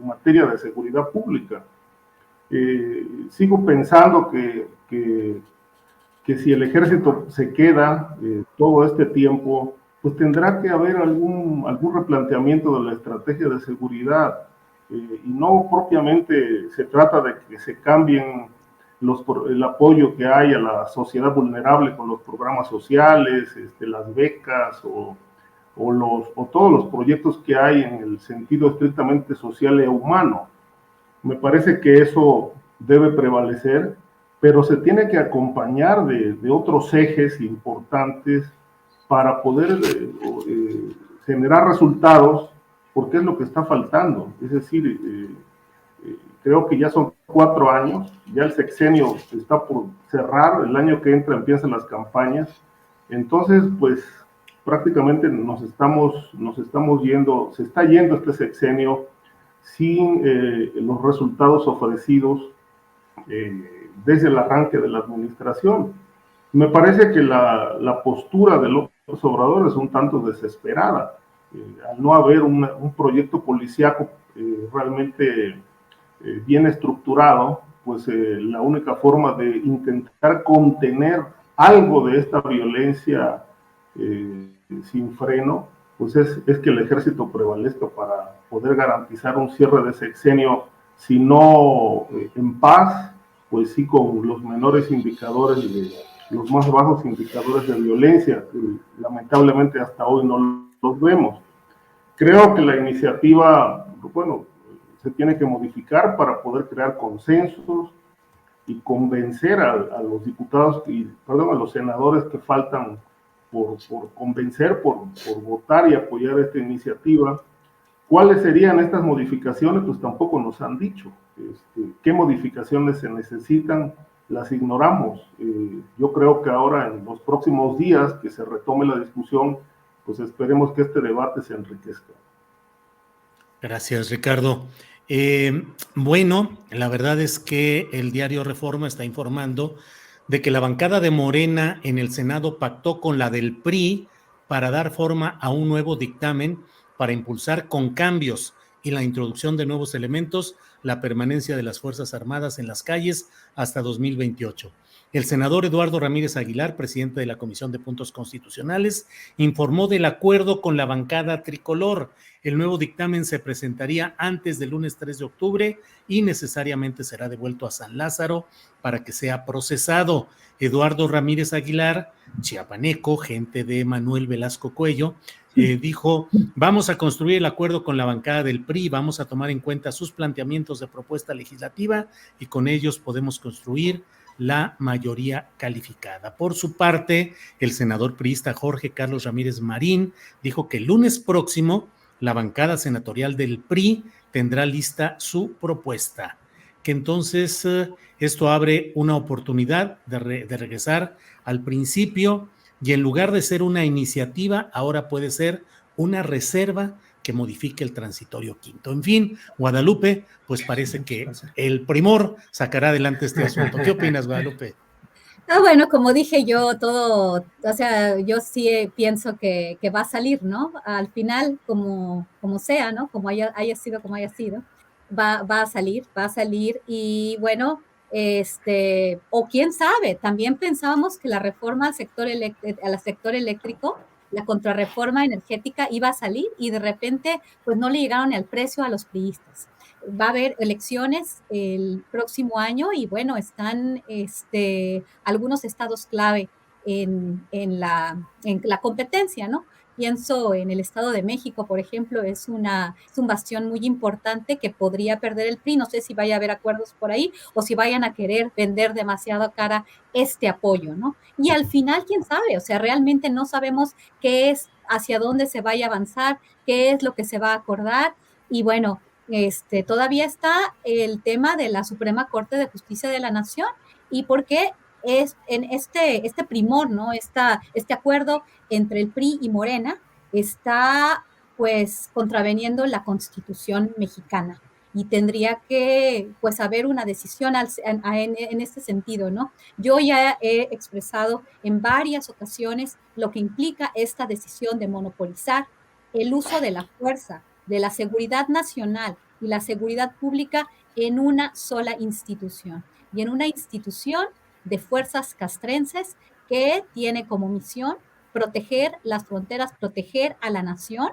materia de seguridad pública. Sigo pensando que si el ejército se queda todo este tiempo, pues tendrá que haber algún replanteamiento de la estrategia de seguridad, y no propiamente se trata de que se cambien el apoyo que hay a la sociedad vulnerable con los programas sociales, las becas o todos los proyectos que hay en el sentido estrictamente social e humano. Me parece que eso debe prevalecer, pero se tiene que acompañar de otros ejes importantes para poder generar resultados, porque es lo que está faltando. Es decir, creo que ya son 4 años, ya el sexenio está por cerrar, el año que entra empiezan las campañas, entonces pues prácticamente nos estamos yendo, se está yendo este sexenio sin los resultados ofrecidos desde el arranque de la administración. Me parece que la postura de López Obrador es un tanto desesperada, al no haber un proyecto policíaco realmente bien estructurado, pues la única forma de intentar contener algo de esta violencia sin freno, pues es que el ejército prevalezca para poder garantizar un cierre de sexenio, si no en paz, pues sí con los menores indicadores, los más bajos indicadores de violencia, que lamentablemente hasta hoy no los vemos. Creo que la iniciativa, bueno, se tiene que modificar para poder crear consensos y convencer a los diputados, a los senadores que faltan por convencer, por votar y apoyar esta iniciativa. ¿Cuáles serían estas modificaciones? Pues tampoco nos han dicho. ¿Qué modificaciones se necesitan? Las ignoramos. Yo creo que ahora, en los próximos días, que se retome la discusión, pues esperemos que este debate se enriquezca. Gracias, Ricardo. Bueno, la verdad es que el diario Reforma está informando de que la bancada de Morena en el Senado pactó con la del PRI para dar forma a un nuevo dictamen para impulsar con cambios y la introducción de nuevos elementos la permanencia de las Fuerzas Armadas en las calles hasta 2028. El senador Eduardo Ramírez Aguilar, presidente de la Comisión de Puntos Constitucionales, informó del acuerdo con la bancada tricolor. El nuevo dictamen se presentaría antes del lunes 3 de octubre y necesariamente será devuelto a San Lázaro para que sea procesado. Eduardo Ramírez Aguilar, chiapaneco, gente de Manuel Velasco Cuello, dijo: vamos a construir el acuerdo con la bancada del PRI, vamos a tomar en cuenta sus planteamientos de propuesta legislativa y con ellos podemos construir la mayoría calificada. Por su parte, el senador priista Jorge Carlos Ramírez Marín dijo que el lunes próximo la bancada senatorial del PRI tendrá lista su propuesta, que entonces esto abre una oportunidad de regresar al principio y en lugar de ser una iniciativa, ahora puede ser una reserva que modifique el transitorio quinto. En fin, Guadalupe, pues parece que el primor sacará adelante este asunto. ¿Qué opinas, Guadalupe? Bueno, como dije yo, todo, o sea, yo sí pienso que va a salir, ¿no? Al final, como sea, ¿no? Como haya sido, como haya sido, va a salir y bueno, o quién sabe, también pensábamos que la reforma al sector eléctrico, la contrarreforma energética iba a salir y de repente, pues no le llegaron ni al precio a los priistas. Va a haber elecciones el próximo año y bueno, están algunos estados clave en la competencia, ¿no? Pienso en el Estado de México, por ejemplo, es un bastión muy importante que podría perder el PRI. No sé si vaya a haber acuerdos por ahí o si vayan a querer vender demasiado cara este apoyo, ¿no? Y al final, quién sabe, o sea, realmente no sabemos qué es, hacia dónde se vaya a avanzar, qué es lo que se va a acordar. Y bueno, todavía está el tema de la Suprema Corte de Justicia de la Nación y por qué es en este primor, ¿no? Este acuerdo entre el PRI y Morena está pues contraveniendo la Constitución mexicana y tendría que pues haber una decisión en este sentido, ¿no? Yo ya he expresado en varias ocasiones lo que implica esta decisión de monopolizar el uso de la fuerza, de la seguridad nacional y la seguridad pública en una sola institución. Y en una institución de fuerzas castrenses que tiene como misión proteger las fronteras, proteger a la nación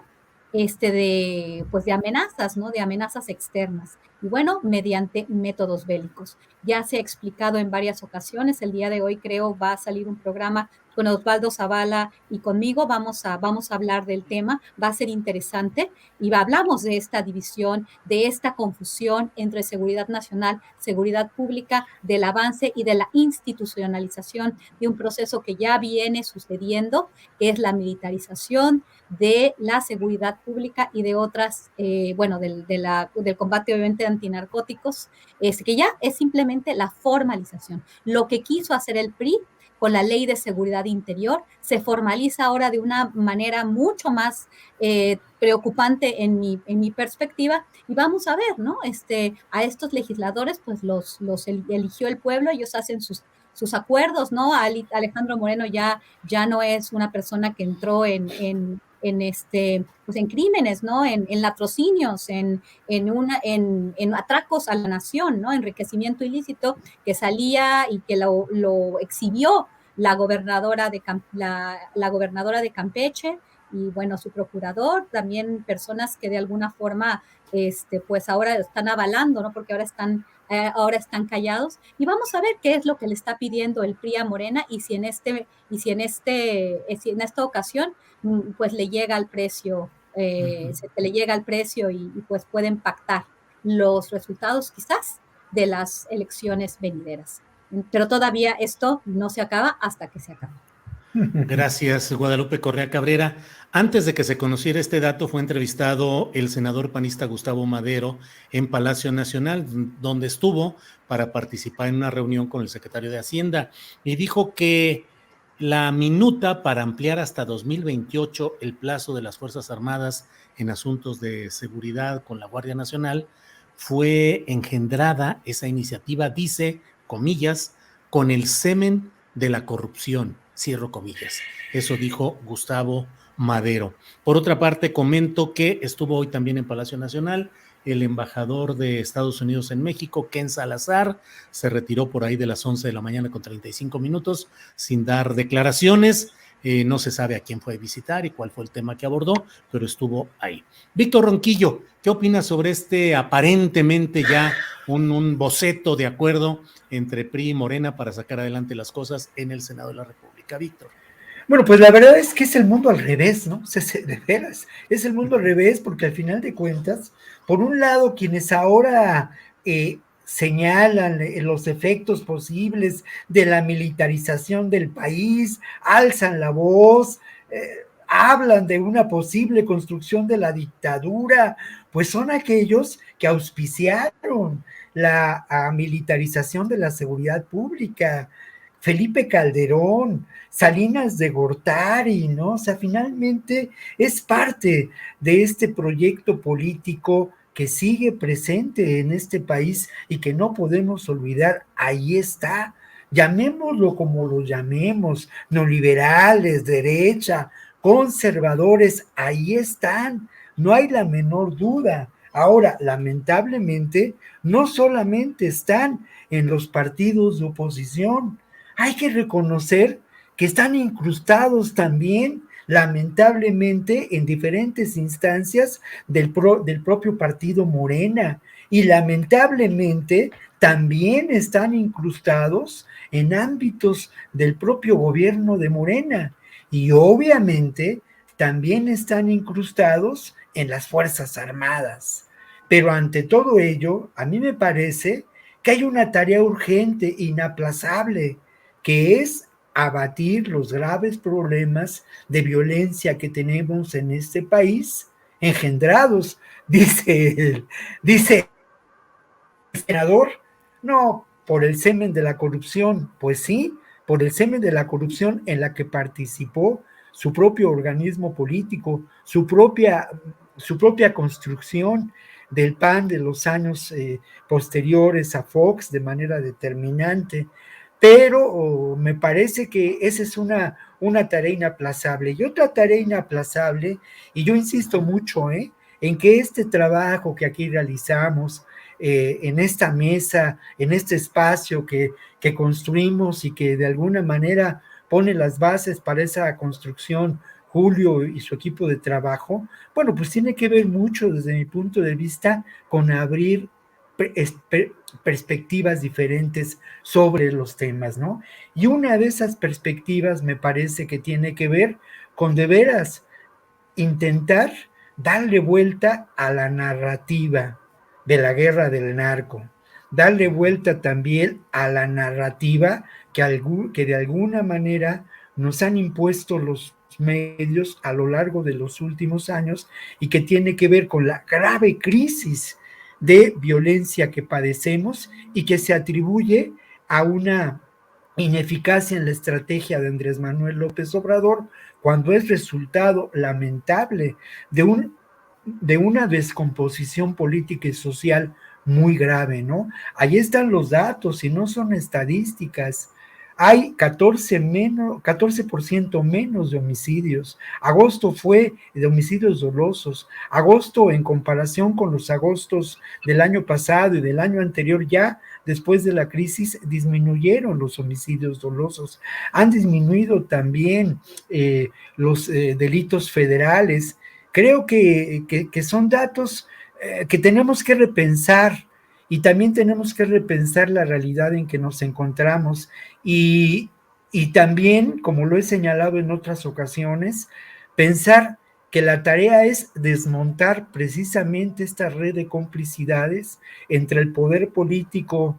de amenazas, ¿no? De amenazas externas. Y bueno, mediante métodos bélicos. Ya se ha explicado en varias ocasiones, el día de hoy creo va a salir un programa con Osvaldo Zavala y conmigo, vamos a hablar del tema, va a ser interesante y hablamos de esta división, de esta confusión entre seguridad nacional, seguridad pública, del avance y de la institucionalización de un proceso que ya viene sucediendo, que es la militarización de la seguridad pública y de otras, del combate obviamente antinarcóticos, que ya es simplemente la formalización. Lo que quiso hacer el PRI con la Ley de Seguridad Interior, se formaliza ahora de una manera mucho más preocupante en mi perspectiva, y vamos a ver, ¿no? A estos legisladores, pues los eligió el pueblo, ellos hacen sus acuerdos, ¿no? Alejandro Moreno ya no es una persona que entró en crímenes, ¿no? En latrocinios, en atracos a la nación, ¿no? Enriquecimiento ilícito que salía y que lo exhibió la gobernadora de Campeche y bueno, su procurador, también personas que de alguna forma pues ahora están avalando, ¿no? Porque ahora están callados y vamos a ver qué es lo que le está pidiendo el PRI a Morena y si en esta ocasión pues le llega al precio, le llega al precio y pues pueden pactar los resultados quizás de las elecciones venideras. Pero todavía esto no se acaba hasta que se acabe. Gracias, Guadalupe Correa Cabrera. Antes de que se conociera este dato, fue entrevistado el senador panista Gustavo Madero en Palacio Nacional, donde estuvo para participar en una reunión con el secretario de Hacienda, y dijo que la minuta para ampliar hasta 2028 el plazo de las Fuerzas Armadas en asuntos de seguridad con la Guardia Nacional fue engendrada, esa iniciativa, dice, comillas, con el semen de la corrupción, cierro comillas. Eso dijo Gustavo Madero. Por otra parte, comento que estuvo hoy también en Palacio Nacional el embajador de Estados Unidos en México, Ken Salazar. Se retiró por ahí de las 11 de la mañana con 35 minutos sin dar declaraciones. No se sabe a quién fue a visitar y cuál fue el tema que abordó, pero estuvo ahí. Víctor Ronquillo, ¿qué opinas sobre este aparentemente ya un boceto de acuerdo entre PRI y Morena para sacar adelante las cosas en el Senado de la República? Víctor. Bueno, pues la verdad es que es el mundo al revés, ¿no? De veras, es el mundo al revés, porque al final de cuentas, por un lado, quienes ahora señalan los efectos posibles de la militarización del país, alzan la voz, hablan de una posible construcción de la dictadura, pues son aquellos que auspiciaron la militarización de la seguridad pública. Felipe Calderón, Salinas de Gortari, ¿no? O sea, finalmente es parte de este proyecto político que sigue presente en este país y que no podemos olvidar. Ahí está, llamémoslo como lo llamemos, neoliberales, derecha, conservadores, ahí están, no hay la menor duda. Ahora, lamentablemente, no solamente están en los partidos de oposición, hay que reconocer que están incrustados también, lamentablemente, en diferentes instancias del propio partido Morena, y lamentablemente también están incrustados en ámbitos del propio gobierno de Morena, y obviamente también están incrustados en las Fuerzas Armadas. Pero ante todo ello, a mí me parece que hay una tarea urgente, inaplazable, que es abatir los graves problemas de violencia que tenemos en este país, engendrados, dice el senador, no por el semen de la corrupción, pues sí, por el semen de la corrupción en la que participó su propio organismo político, su propia construcción del PAN de los años posteriores a Fox de manera determinante. Pero me parece que esa es una tarea inaplazable. Y otra tarea inaplazable, y yo insisto mucho en que este trabajo que aquí realizamos, en esta mesa, en este espacio que construimos y que de alguna manera pone las bases para esa construcción, Julio y su equipo de trabajo, bueno, pues tiene que ver mucho desde mi punto de vista con abrir perspectivas diferentes sobre los temas, ¿no? Y una de esas perspectivas me parece que tiene que ver con de veras intentar darle vuelta a la narrativa de la guerra del narco, darle vuelta también a la narrativa que de alguna manera nos han impuesto los medios a lo largo de los últimos años y que tiene que ver con la grave crisis de violencia que padecemos y que se atribuye a una ineficacia en la estrategia de Andrés Manuel López Obrador, cuando es resultado lamentable de una descomposición política y social muy grave, ¿no? Ahí están los datos y no son estadísticas. Hay 14% menos de homicidios. Agosto fue de homicidios dolosos. Agosto, en comparación con los agostos del año pasado y del año anterior, ya después de la crisis, disminuyeron los homicidios dolosos. Han disminuido también los delitos federales. Creo que son datos que tenemos que repensar, y también tenemos que repensar la realidad en que nos encontramos y también, como lo he señalado en otras ocasiones, pensar que la tarea es desmontar precisamente esta red de complicidades entre el poder político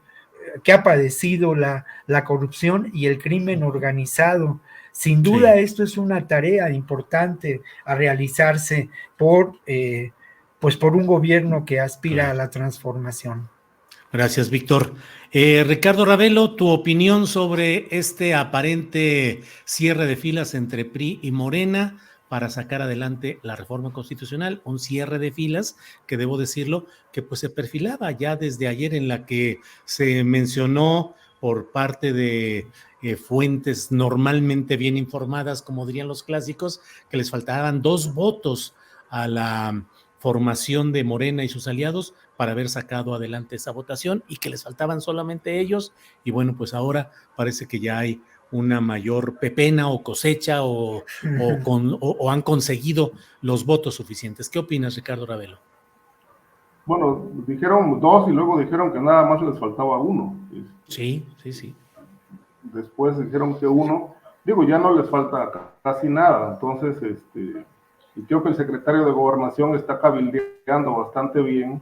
que ha padecido la corrupción y el crimen organizado. Sin duda, esto es una tarea importante a realizarse por un gobierno que aspira a la transformación. Gracias, Víctor. Ricardo Ravelo, tu opinión sobre este aparente cierre de filas entre PRI y Morena para sacar adelante la reforma constitucional, un cierre de filas que, debo decirlo, que pues se perfilaba ya desde ayer, en la que se mencionó por parte de fuentes normalmente bien informadas, como dirían los clásicos, que les faltaban 2 votos a la formación de Morena y sus aliados para haber sacado adelante esa votación y que les faltaban solamente ellos. Y bueno, pues ahora parece que ya hay una mayor pepena o cosecha o han conseguido los votos suficientes. ¿Qué opinas, Ricardo Ravelo? Bueno, dijeron 2 y luego dijeron que nada más les faltaba 1. Sí, sí, sí. Después dijeron que 1. Digo, ya no les falta casi nada. Entonces, y creo que el secretario de Gobernación está cabildeando bastante bien,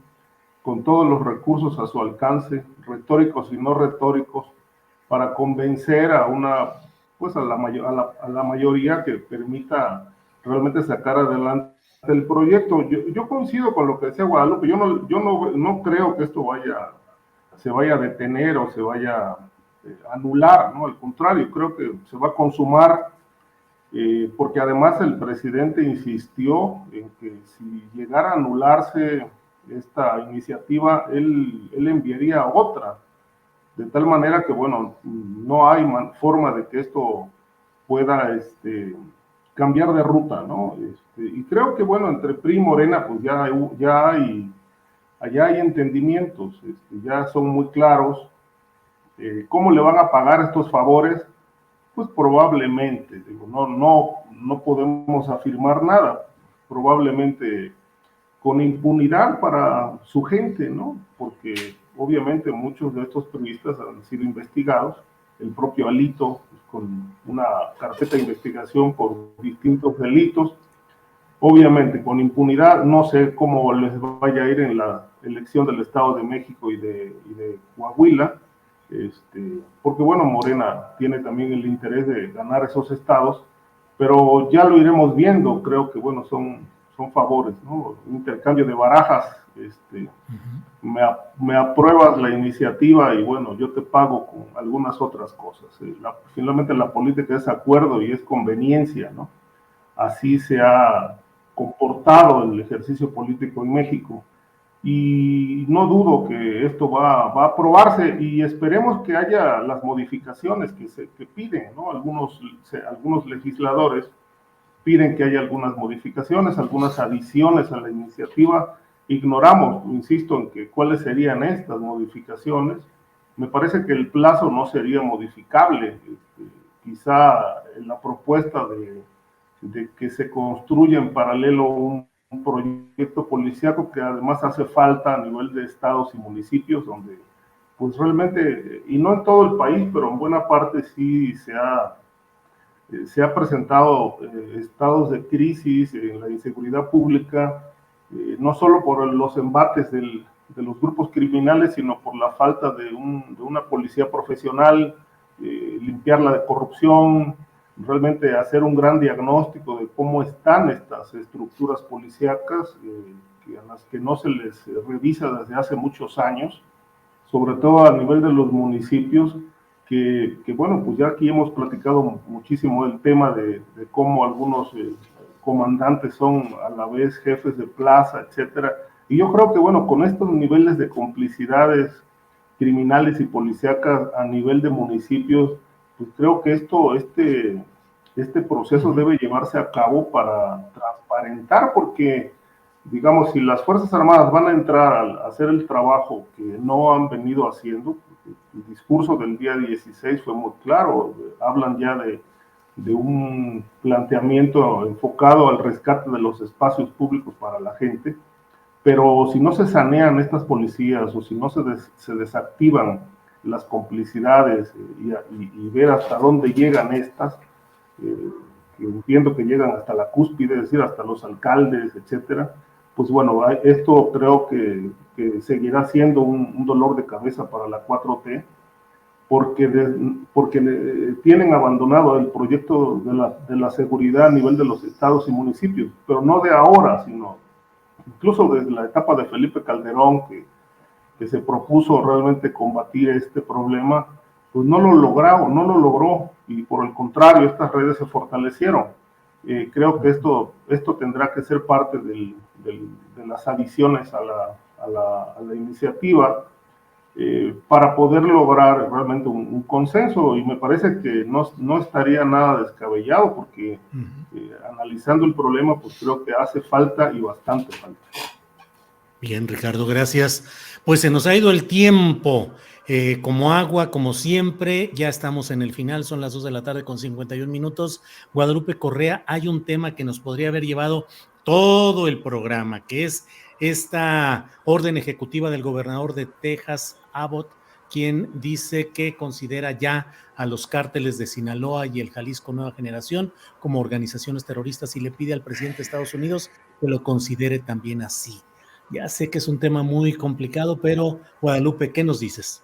con todos los recursos a su alcance, retóricos y no retóricos, para convencer a pues a la mayoría que permita realmente sacar adelante el proyecto. Yo coincido con lo que decía Guadalupe. Yo no creo que esto se vaya a detener o se vaya a anular, ¿no? Al contrario, creo que se va a consumar, porque además el presidente insistió en que si llegara a anularse esta iniciativa, él enviaría otra, de tal manera que, bueno, no hay forma de que esto pueda cambiar de ruta, ¿no? Y creo que, bueno, entre PRI y Morena, pues ya hay entendimientos, ya son muy claros. ¿Cómo le van a pagar estos favores? Pues probablemente, digo, no podemos afirmar nada, probablemente con impunidad para su gente, ¿no? Porque obviamente muchos de estos periodistas han sido investigados, el propio Alito, pues, con una carpeta de investigación por distintos delitos, obviamente con impunidad. No sé cómo les vaya a ir en la elección del Estado de México y de Coahuila, porque bueno, Morena tiene también el interés de ganar esos estados, pero ya lo iremos viendo. Creo que bueno, son favores, ¿no? Un intercambio de barajas. Me apruebas la iniciativa y bueno, yo te pago con algunas otras cosas. Finalmente la política es acuerdo y es conveniencia, ¿no? Así se ha comportado el ejercicio político en México. Y no dudo que esto va a aprobarse, y esperemos que haya las modificaciones que piden, ¿no? Algunos legisladores piden que haya algunas modificaciones, algunas adiciones a la iniciativa. Ignoramos, insisto, en que cuáles serían estas modificaciones. Me parece que el plazo no sería modificable. Quizá la propuesta de que se construya en paralelo un proyecto policíaco, que además hace falta a nivel de estados y municipios, donde pues realmente, y no en todo el país, pero en buena parte sí se ha presentado estados de crisis en la inseguridad pública, no solo por los embates de los grupos criminales, sino por la falta de una policía profesional, limpiarla de corrupción, realmente hacer un gran diagnóstico de cómo están estas estructuras policíacas, a las que no se les revisa desde hace muchos años, sobre todo a nivel de los municipios, que bueno, pues ya aquí hemos platicado muchísimo el tema de cómo algunos comandantes son a la vez jefes de plaza, etcétera. Y yo creo que bueno, con estos niveles de complicidades criminales y policíacas a nivel de municipios, pues creo que este proceso debe llevarse a cabo para transparentar, porque digamos, si las Fuerzas Armadas van a entrar a hacer el trabajo que no han venido haciendo, el discurso del día 16 fue muy claro, hablan ya de un planteamiento enfocado al rescate de los espacios públicos para la gente, pero si no se sanean estas policías, o si no se desactivan las complicidades, y ver hasta dónde llegan estas, que entiendo que llegan hasta la cúspide, es decir, hasta los alcaldes, etcétera, pues bueno, esto creo que seguirá siendo un dolor de cabeza para la 4T, porque tienen abandonado el proyecto de la seguridad a nivel de los estados y municipios, pero no de ahora, sino incluso desde la etapa de Felipe Calderón, que se propuso realmente combatir este problema, pues no lo logró, y por el contrario, estas redes se fortalecieron. Creo que esto tendrá que ser parte de las adiciones a la iniciativa, para poder lograr realmente un consenso, y me parece que no estaría nada descabellado, porque analizando el problema, pues creo que hace falta y bastante falta. Bien, Ricardo, gracias. Pues se nos ha ido el tiempo, como agua, como siempre. Ya estamos en el final, son las 2 de la tarde con 51 minutos. Guadalupe Correa, hay un tema que nos podría haber llevado todo el programa, que es esta orden ejecutiva del gobernador de Texas, Abbott, quien dice que considera ya a los cárteles de Sinaloa y el Jalisco Nueva Generación como organizaciones terroristas y le pide al presidente de Estados Unidos que lo considere también así. Ya sé que es un tema muy complicado, pero Guadalupe, ¿qué nos dices?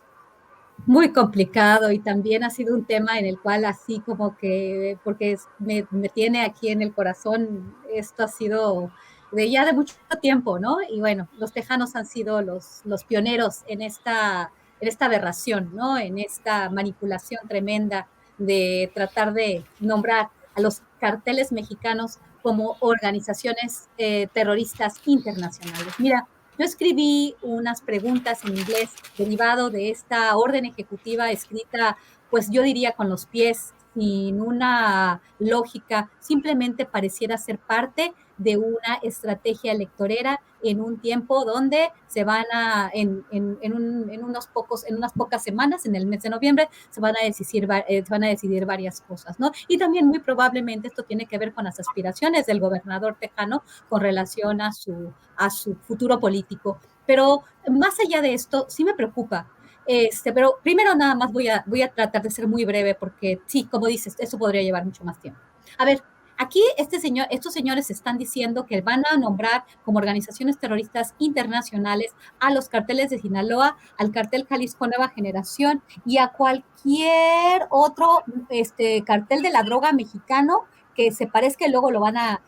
Muy complicado, y también ha sido un tema en el cual así como que, porque me tiene aquí en el corazón, esto ha sido de mucho tiempo, ¿no? Y bueno, los tejanos han sido los pioneros en esta aberración, ¿no? En esta manipulación tremenda de tratar de nombrar a los carteles mexicanos como organizaciones terroristas internacionales. Mira, yo escribí unas preguntas en inglés derivado de esta orden ejecutiva escrita, pues yo diría con los pies, sin una lógica, simplemente pareciera ser parte de una estrategia electorera en un tiempo donde se van a, en unas pocas semanas, en el mes de noviembre, se van a decidir varias cosas, ¿no? Y también muy probablemente esto tiene que ver con las aspiraciones del gobernador tejano con relación a su futuro político. Pero más allá de esto, sí me preocupa. Pero primero nada más voy a tratar de ser muy breve porque sí, como dices, eso podría llevar mucho más tiempo. A ver, aquí estos señores están diciendo que van a nombrar como organizaciones terroristas internacionales a los carteles de Sinaloa, al cartel Jalisco Nueva Generación y a cualquier otro cartel de la droga mexicano que se parezca y luego lo van a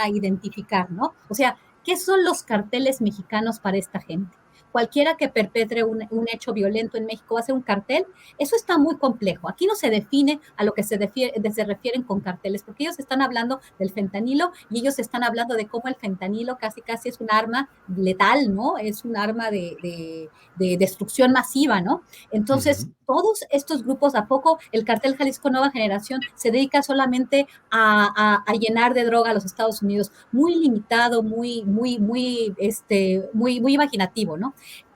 identificar, ¿no? O sea, ¿qué son los carteles mexicanos para esta gente? Cualquiera que perpetre un hecho violento en México va a ser un cartel. Eso está muy complejo. Aquí no se define a lo que se refieren con carteles, porque ellos están hablando del fentanilo y ellos están hablando de cómo el fentanilo casi es un arma letal, ¿no? Es un arma de destrucción masiva, ¿no? Entonces, todos estos grupos, ¿a poco el cartel Jalisco Nueva Generación se dedica solamente a llenar de droga a los Estados Unidos? Muy limitado, muy imaginativo, ¿no?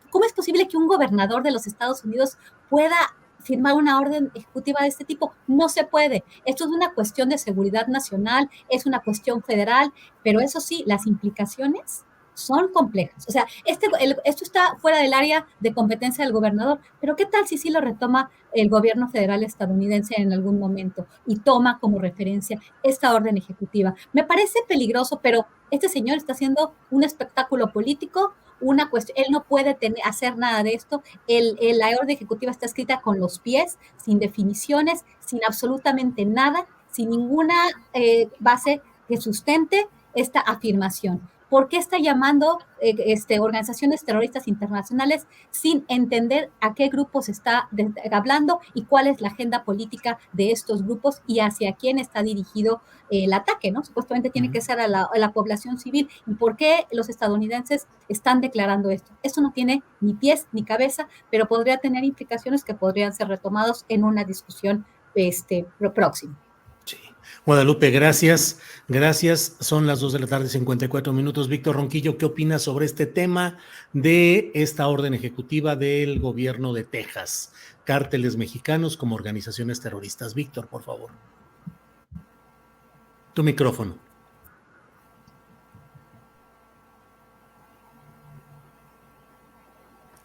¿Cómo es posible que un gobernador de los Estados Unidos pueda firmar una orden ejecutiva de este tipo? No se puede. Esto es una cuestión de seguridad nacional, es una cuestión federal, pero eso sí, las implicaciones son complejas. O sea, esto está fuera del área de competencia del gobernador, pero ¿qué tal si sí lo retoma el gobierno federal estadounidense en algún momento y toma como referencia esta orden ejecutiva? Me parece peligroso, pero este señor está haciendo un espectáculo político, una cuestión, él no puede hacer nada de esto, la orden ejecutiva está escrita con los pies, sin definiciones, sin absolutamente nada, sin ninguna base que sustente esta afirmación. ¿Por qué está llamando organizaciones terroristas internacionales sin entender a qué grupos está hablando y cuál es la agenda política de estos grupos y hacia quién está dirigido el ataque, ¿no? Supuestamente tiene que ser a la población civil. ¿Y por qué los estadounidenses están declarando esto? Esto no tiene ni pies ni cabeza, pero podría tener implicaciones que podrían ser retomados en una discusión próxima. Sí. Guadalupe, gracias. Gracias. Son las 2 de la tarde, 54 minutos. Víctor Ronquillo, ¿qué opinas sobre este tema de esta orden ejecutiva del gobierno de Texas? Cárteles mexicanos como organizaciones terroristas. Víctor, por favor. Tu micrófono.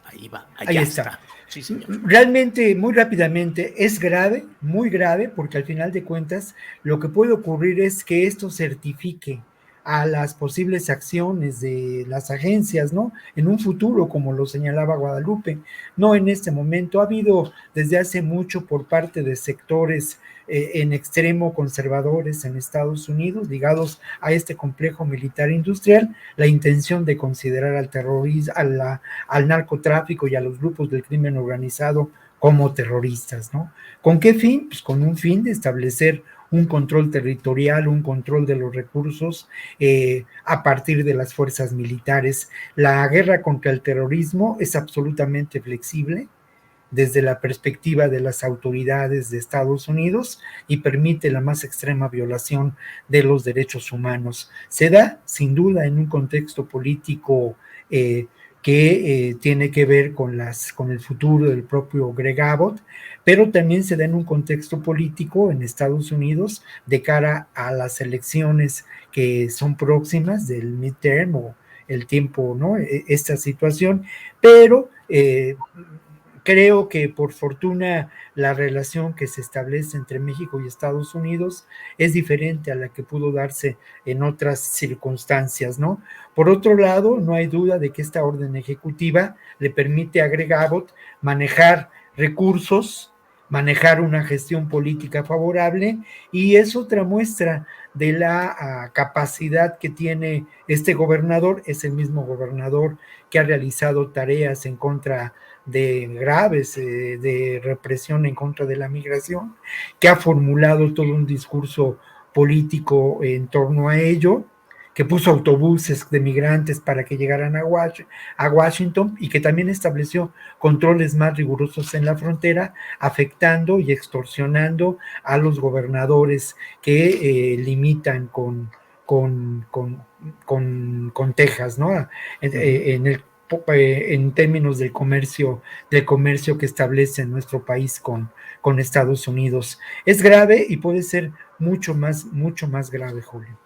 Ahí va, ahí está. Sí, señor. Realmente, muy rápidamente, es grave, muy grave, porque al final de cuentas lo que puede ocurrir es que esto certifique a las posibles acciones de las agencias, ¿no? En un futuro, como lo señalaba Guadalupe, no en este momento. Ha habido desde hace mucho por parte de sectores en extremo conservadores en Estados Unidos, ligados a este complejo militar industrial, la intención de considerar al terrorismo, al narcotráfico y a los grupos del crimen organizado como terroristas, ¿no? ¿Con qué fin? Pues con un fin de establecer un control territorial, un control de los recursos a partir de las fuerzas militares. La guerra contra el terrorismo es absolutamente flexible desde la perspectiva de las autoridades de Estados Unidos y permite la más extrema violación de los derechos humanos. Se da, sin duda, en un contexto político que tiene que ver con el futuro del propio Greg Abbott, pero también se da en un contexto político en Estados Unidos de cara a las elecciones que son próximas del midterm o el tiempo, ¿no? Esta situación, pero creo que por fortuna la relación que se establece entre México y Estados Unidos es diferente a la que pudo darse en otras circunstancias, ¿no? Por otro lado, no hay duda de que esta orden ejecutiva le permite a Greg Abbott manejar recursos, manejar una gestión política favorable, y es otra muestra de la capacidad que tiene este gobernador. Es el mismo gobernador que ha realizado tareas en contra de graves, de represión en contra de la migración, que ha formulado todo un discurso político en torno a ello, que puso autobuses de migrantes para que llegaran a Washington, y que también estableció controles más rigurosos en la frontera, afectando y extorsionando a los gobernadores que limitan con Texas, ¿no? En términos del comercio que establece nuestro país con Estados Unidos. Es grave y puede ser mucho más grave, Julio.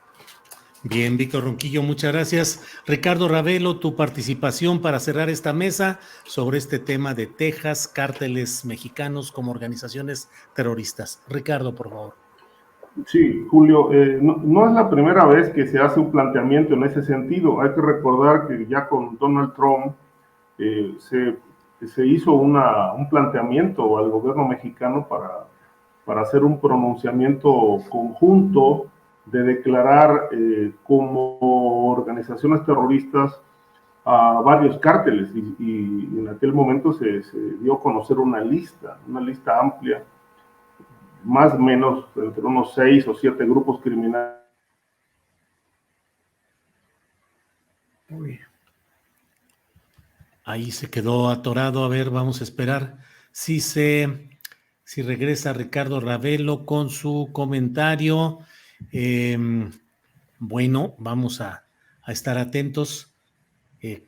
Bien, Víctor Ronquillo, muchas gracias. Ricardo Ravelo, tu participación para cerrar esta mesa sobre este tema de Texas, cárteles mexicanos como organizaciones terroristas. Ricardo, por favor. Sí, Julio, no es la primera vez que se hace un planteamiento en ese sentido. Hay que recordar que ya con Donald Trump se hizo un planteamiento al gobierno mexicano para hacer un pronunciamiento conjunto de declarar como organizaciones terroristas a varios cárteles, y en aquel momento se dio a conocer una lista amplia, más o menos entre unos 6 o 7 grupos criminales. Ahí se quedó atorado. A ver, vamos a esperar si regresa Ricardo Ravelo con su comentario. Bueno, vamos a estar atentos.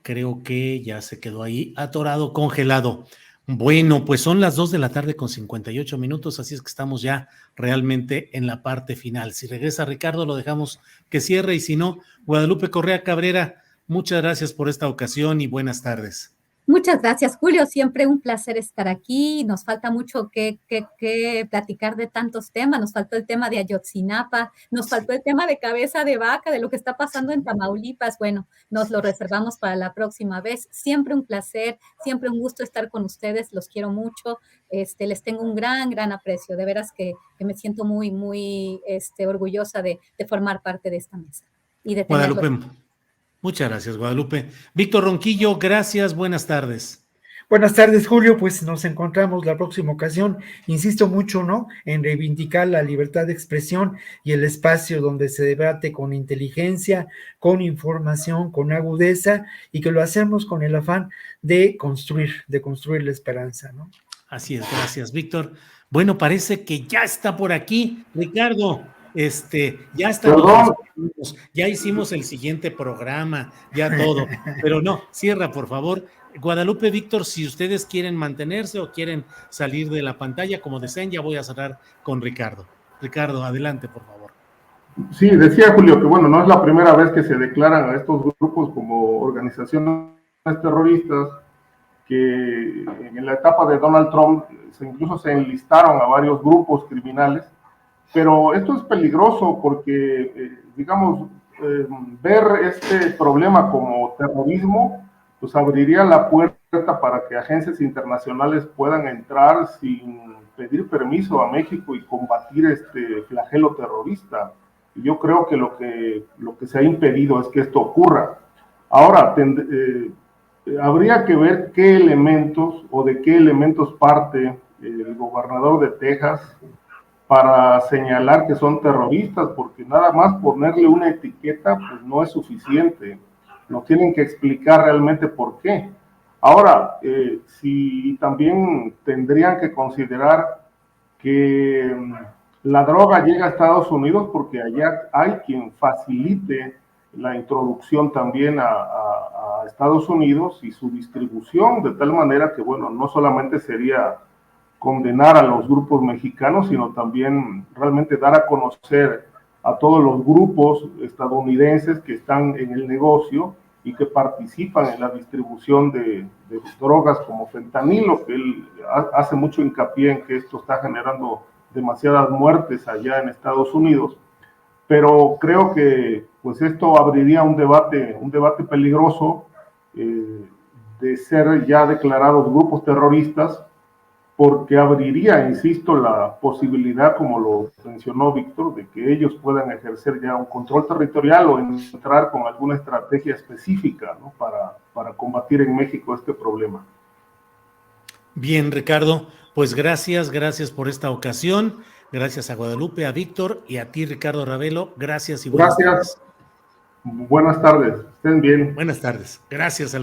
Creo que ya se quedó ahí atorado, congelado. Bueno, pues son las 2:58 PM, así es que estamos ya realmente en la parte final. Si regresa Ricardo, lo dejamos que cierre, y si no, Guadalupe Correa Cabrera, muchas gracias por esta ocasión y buenas tardes. Muchas gracias, Julio. Siempre un placer estar aquí. Nos falta mucho que platicar de tantos temas. Nos faltó el tema de Ayotzinapa, nos faltó el tema de Cabeza de Vaca, de lo que está pasando en Tamaulipas. Bueno, nos lo reservamos para la próxima vez. Siempre un placer, siempre un gusto estar con ustedes. Los quiero mucho. Les tengo un gran aprecio. De veras que me siento muy orgullosa de formar parte de esta mesa y de tenerlo. Guadalupe, muchas gracias, Guadalupe. Víctor Ronquillo, gracias, buenas tardes. Buenas tardes, Julio, pues nos encontramos la próxima ocasión. Insisto mucho, ¿no?, en reivindicar la libertad de expresión y el espacio donde se debate con inteligencia, con información, con agudeza, y que lo hacemos con el afán de construir la esperanza, ¿no? Así es, gracias, Víctor. Bueno, parece que ya está por aquí, Ricardo. Ya estamos, ya hicimos el siguiente programa, ya todo, pero no, cierra, por favor. Guadalupe, Víctor, si ustedes quieren mantenerse o quieren salir de la pantalla, como deseen, ya voy a cerrar con Ricardo. Ricardo, adelante, por favor. Sí, decía Julio que, bueno, no es la primera vez que se declaran a estos grupos como organizaciones terroristas, que en la etapa de Donald Trump incluso se enlistaron a varios grupos criminales. Pero esto es peligroso porque, ver este problema como terrorismo, pues abriría la puerta para que agencias internacionales puedan entrar sin pedir permiso a México y combatir este flagelo terrorista. Y yo creo que lo que se ha impedido es que esto ocurra. Ahora, habría que ver qué elementos o de qué elementos parte el gobernador de Texas para señalar que son terroristas, porque nada más ponerle una etiqueta pues no es suficiente. Nos tienen que explicar realmente por qué. Ahora, si también tendrían que considerar que la droga llega a Estados Unidos porque allá hay quien facilite la introducción también a Estados Unidos y su distribución, de tal manera que, bueno, no solamente sería condenar a los grupos mexicanos, sino también realmente dar a conocer a todos los grupos estadounidenses que están en el negocio y que participan en la distribución de drogas como fentanilo, que él hace mucho hincapié en que esto está generando demasiadas muertes allá en Estados Unidos. Pero creo que pues esto abriría un debate peligroso de ser ya declarados grupos terroristas, porque abriría, insisto, la posibilidad, como lo mencionó Víctor, de que ellos puedan ejercer ya un control territorial o entrar con alguna estrategia específica, ¿no? para combatir en México este problema. Bien, Ricardo, pues gracias por esta ocasión. Gracias a Guadalupe, a Víctor y a ti, Ricardo Ravelo. Gracias y buenas tardes. Buenas tardes. Estén bien. Buenas tardes. Gracias a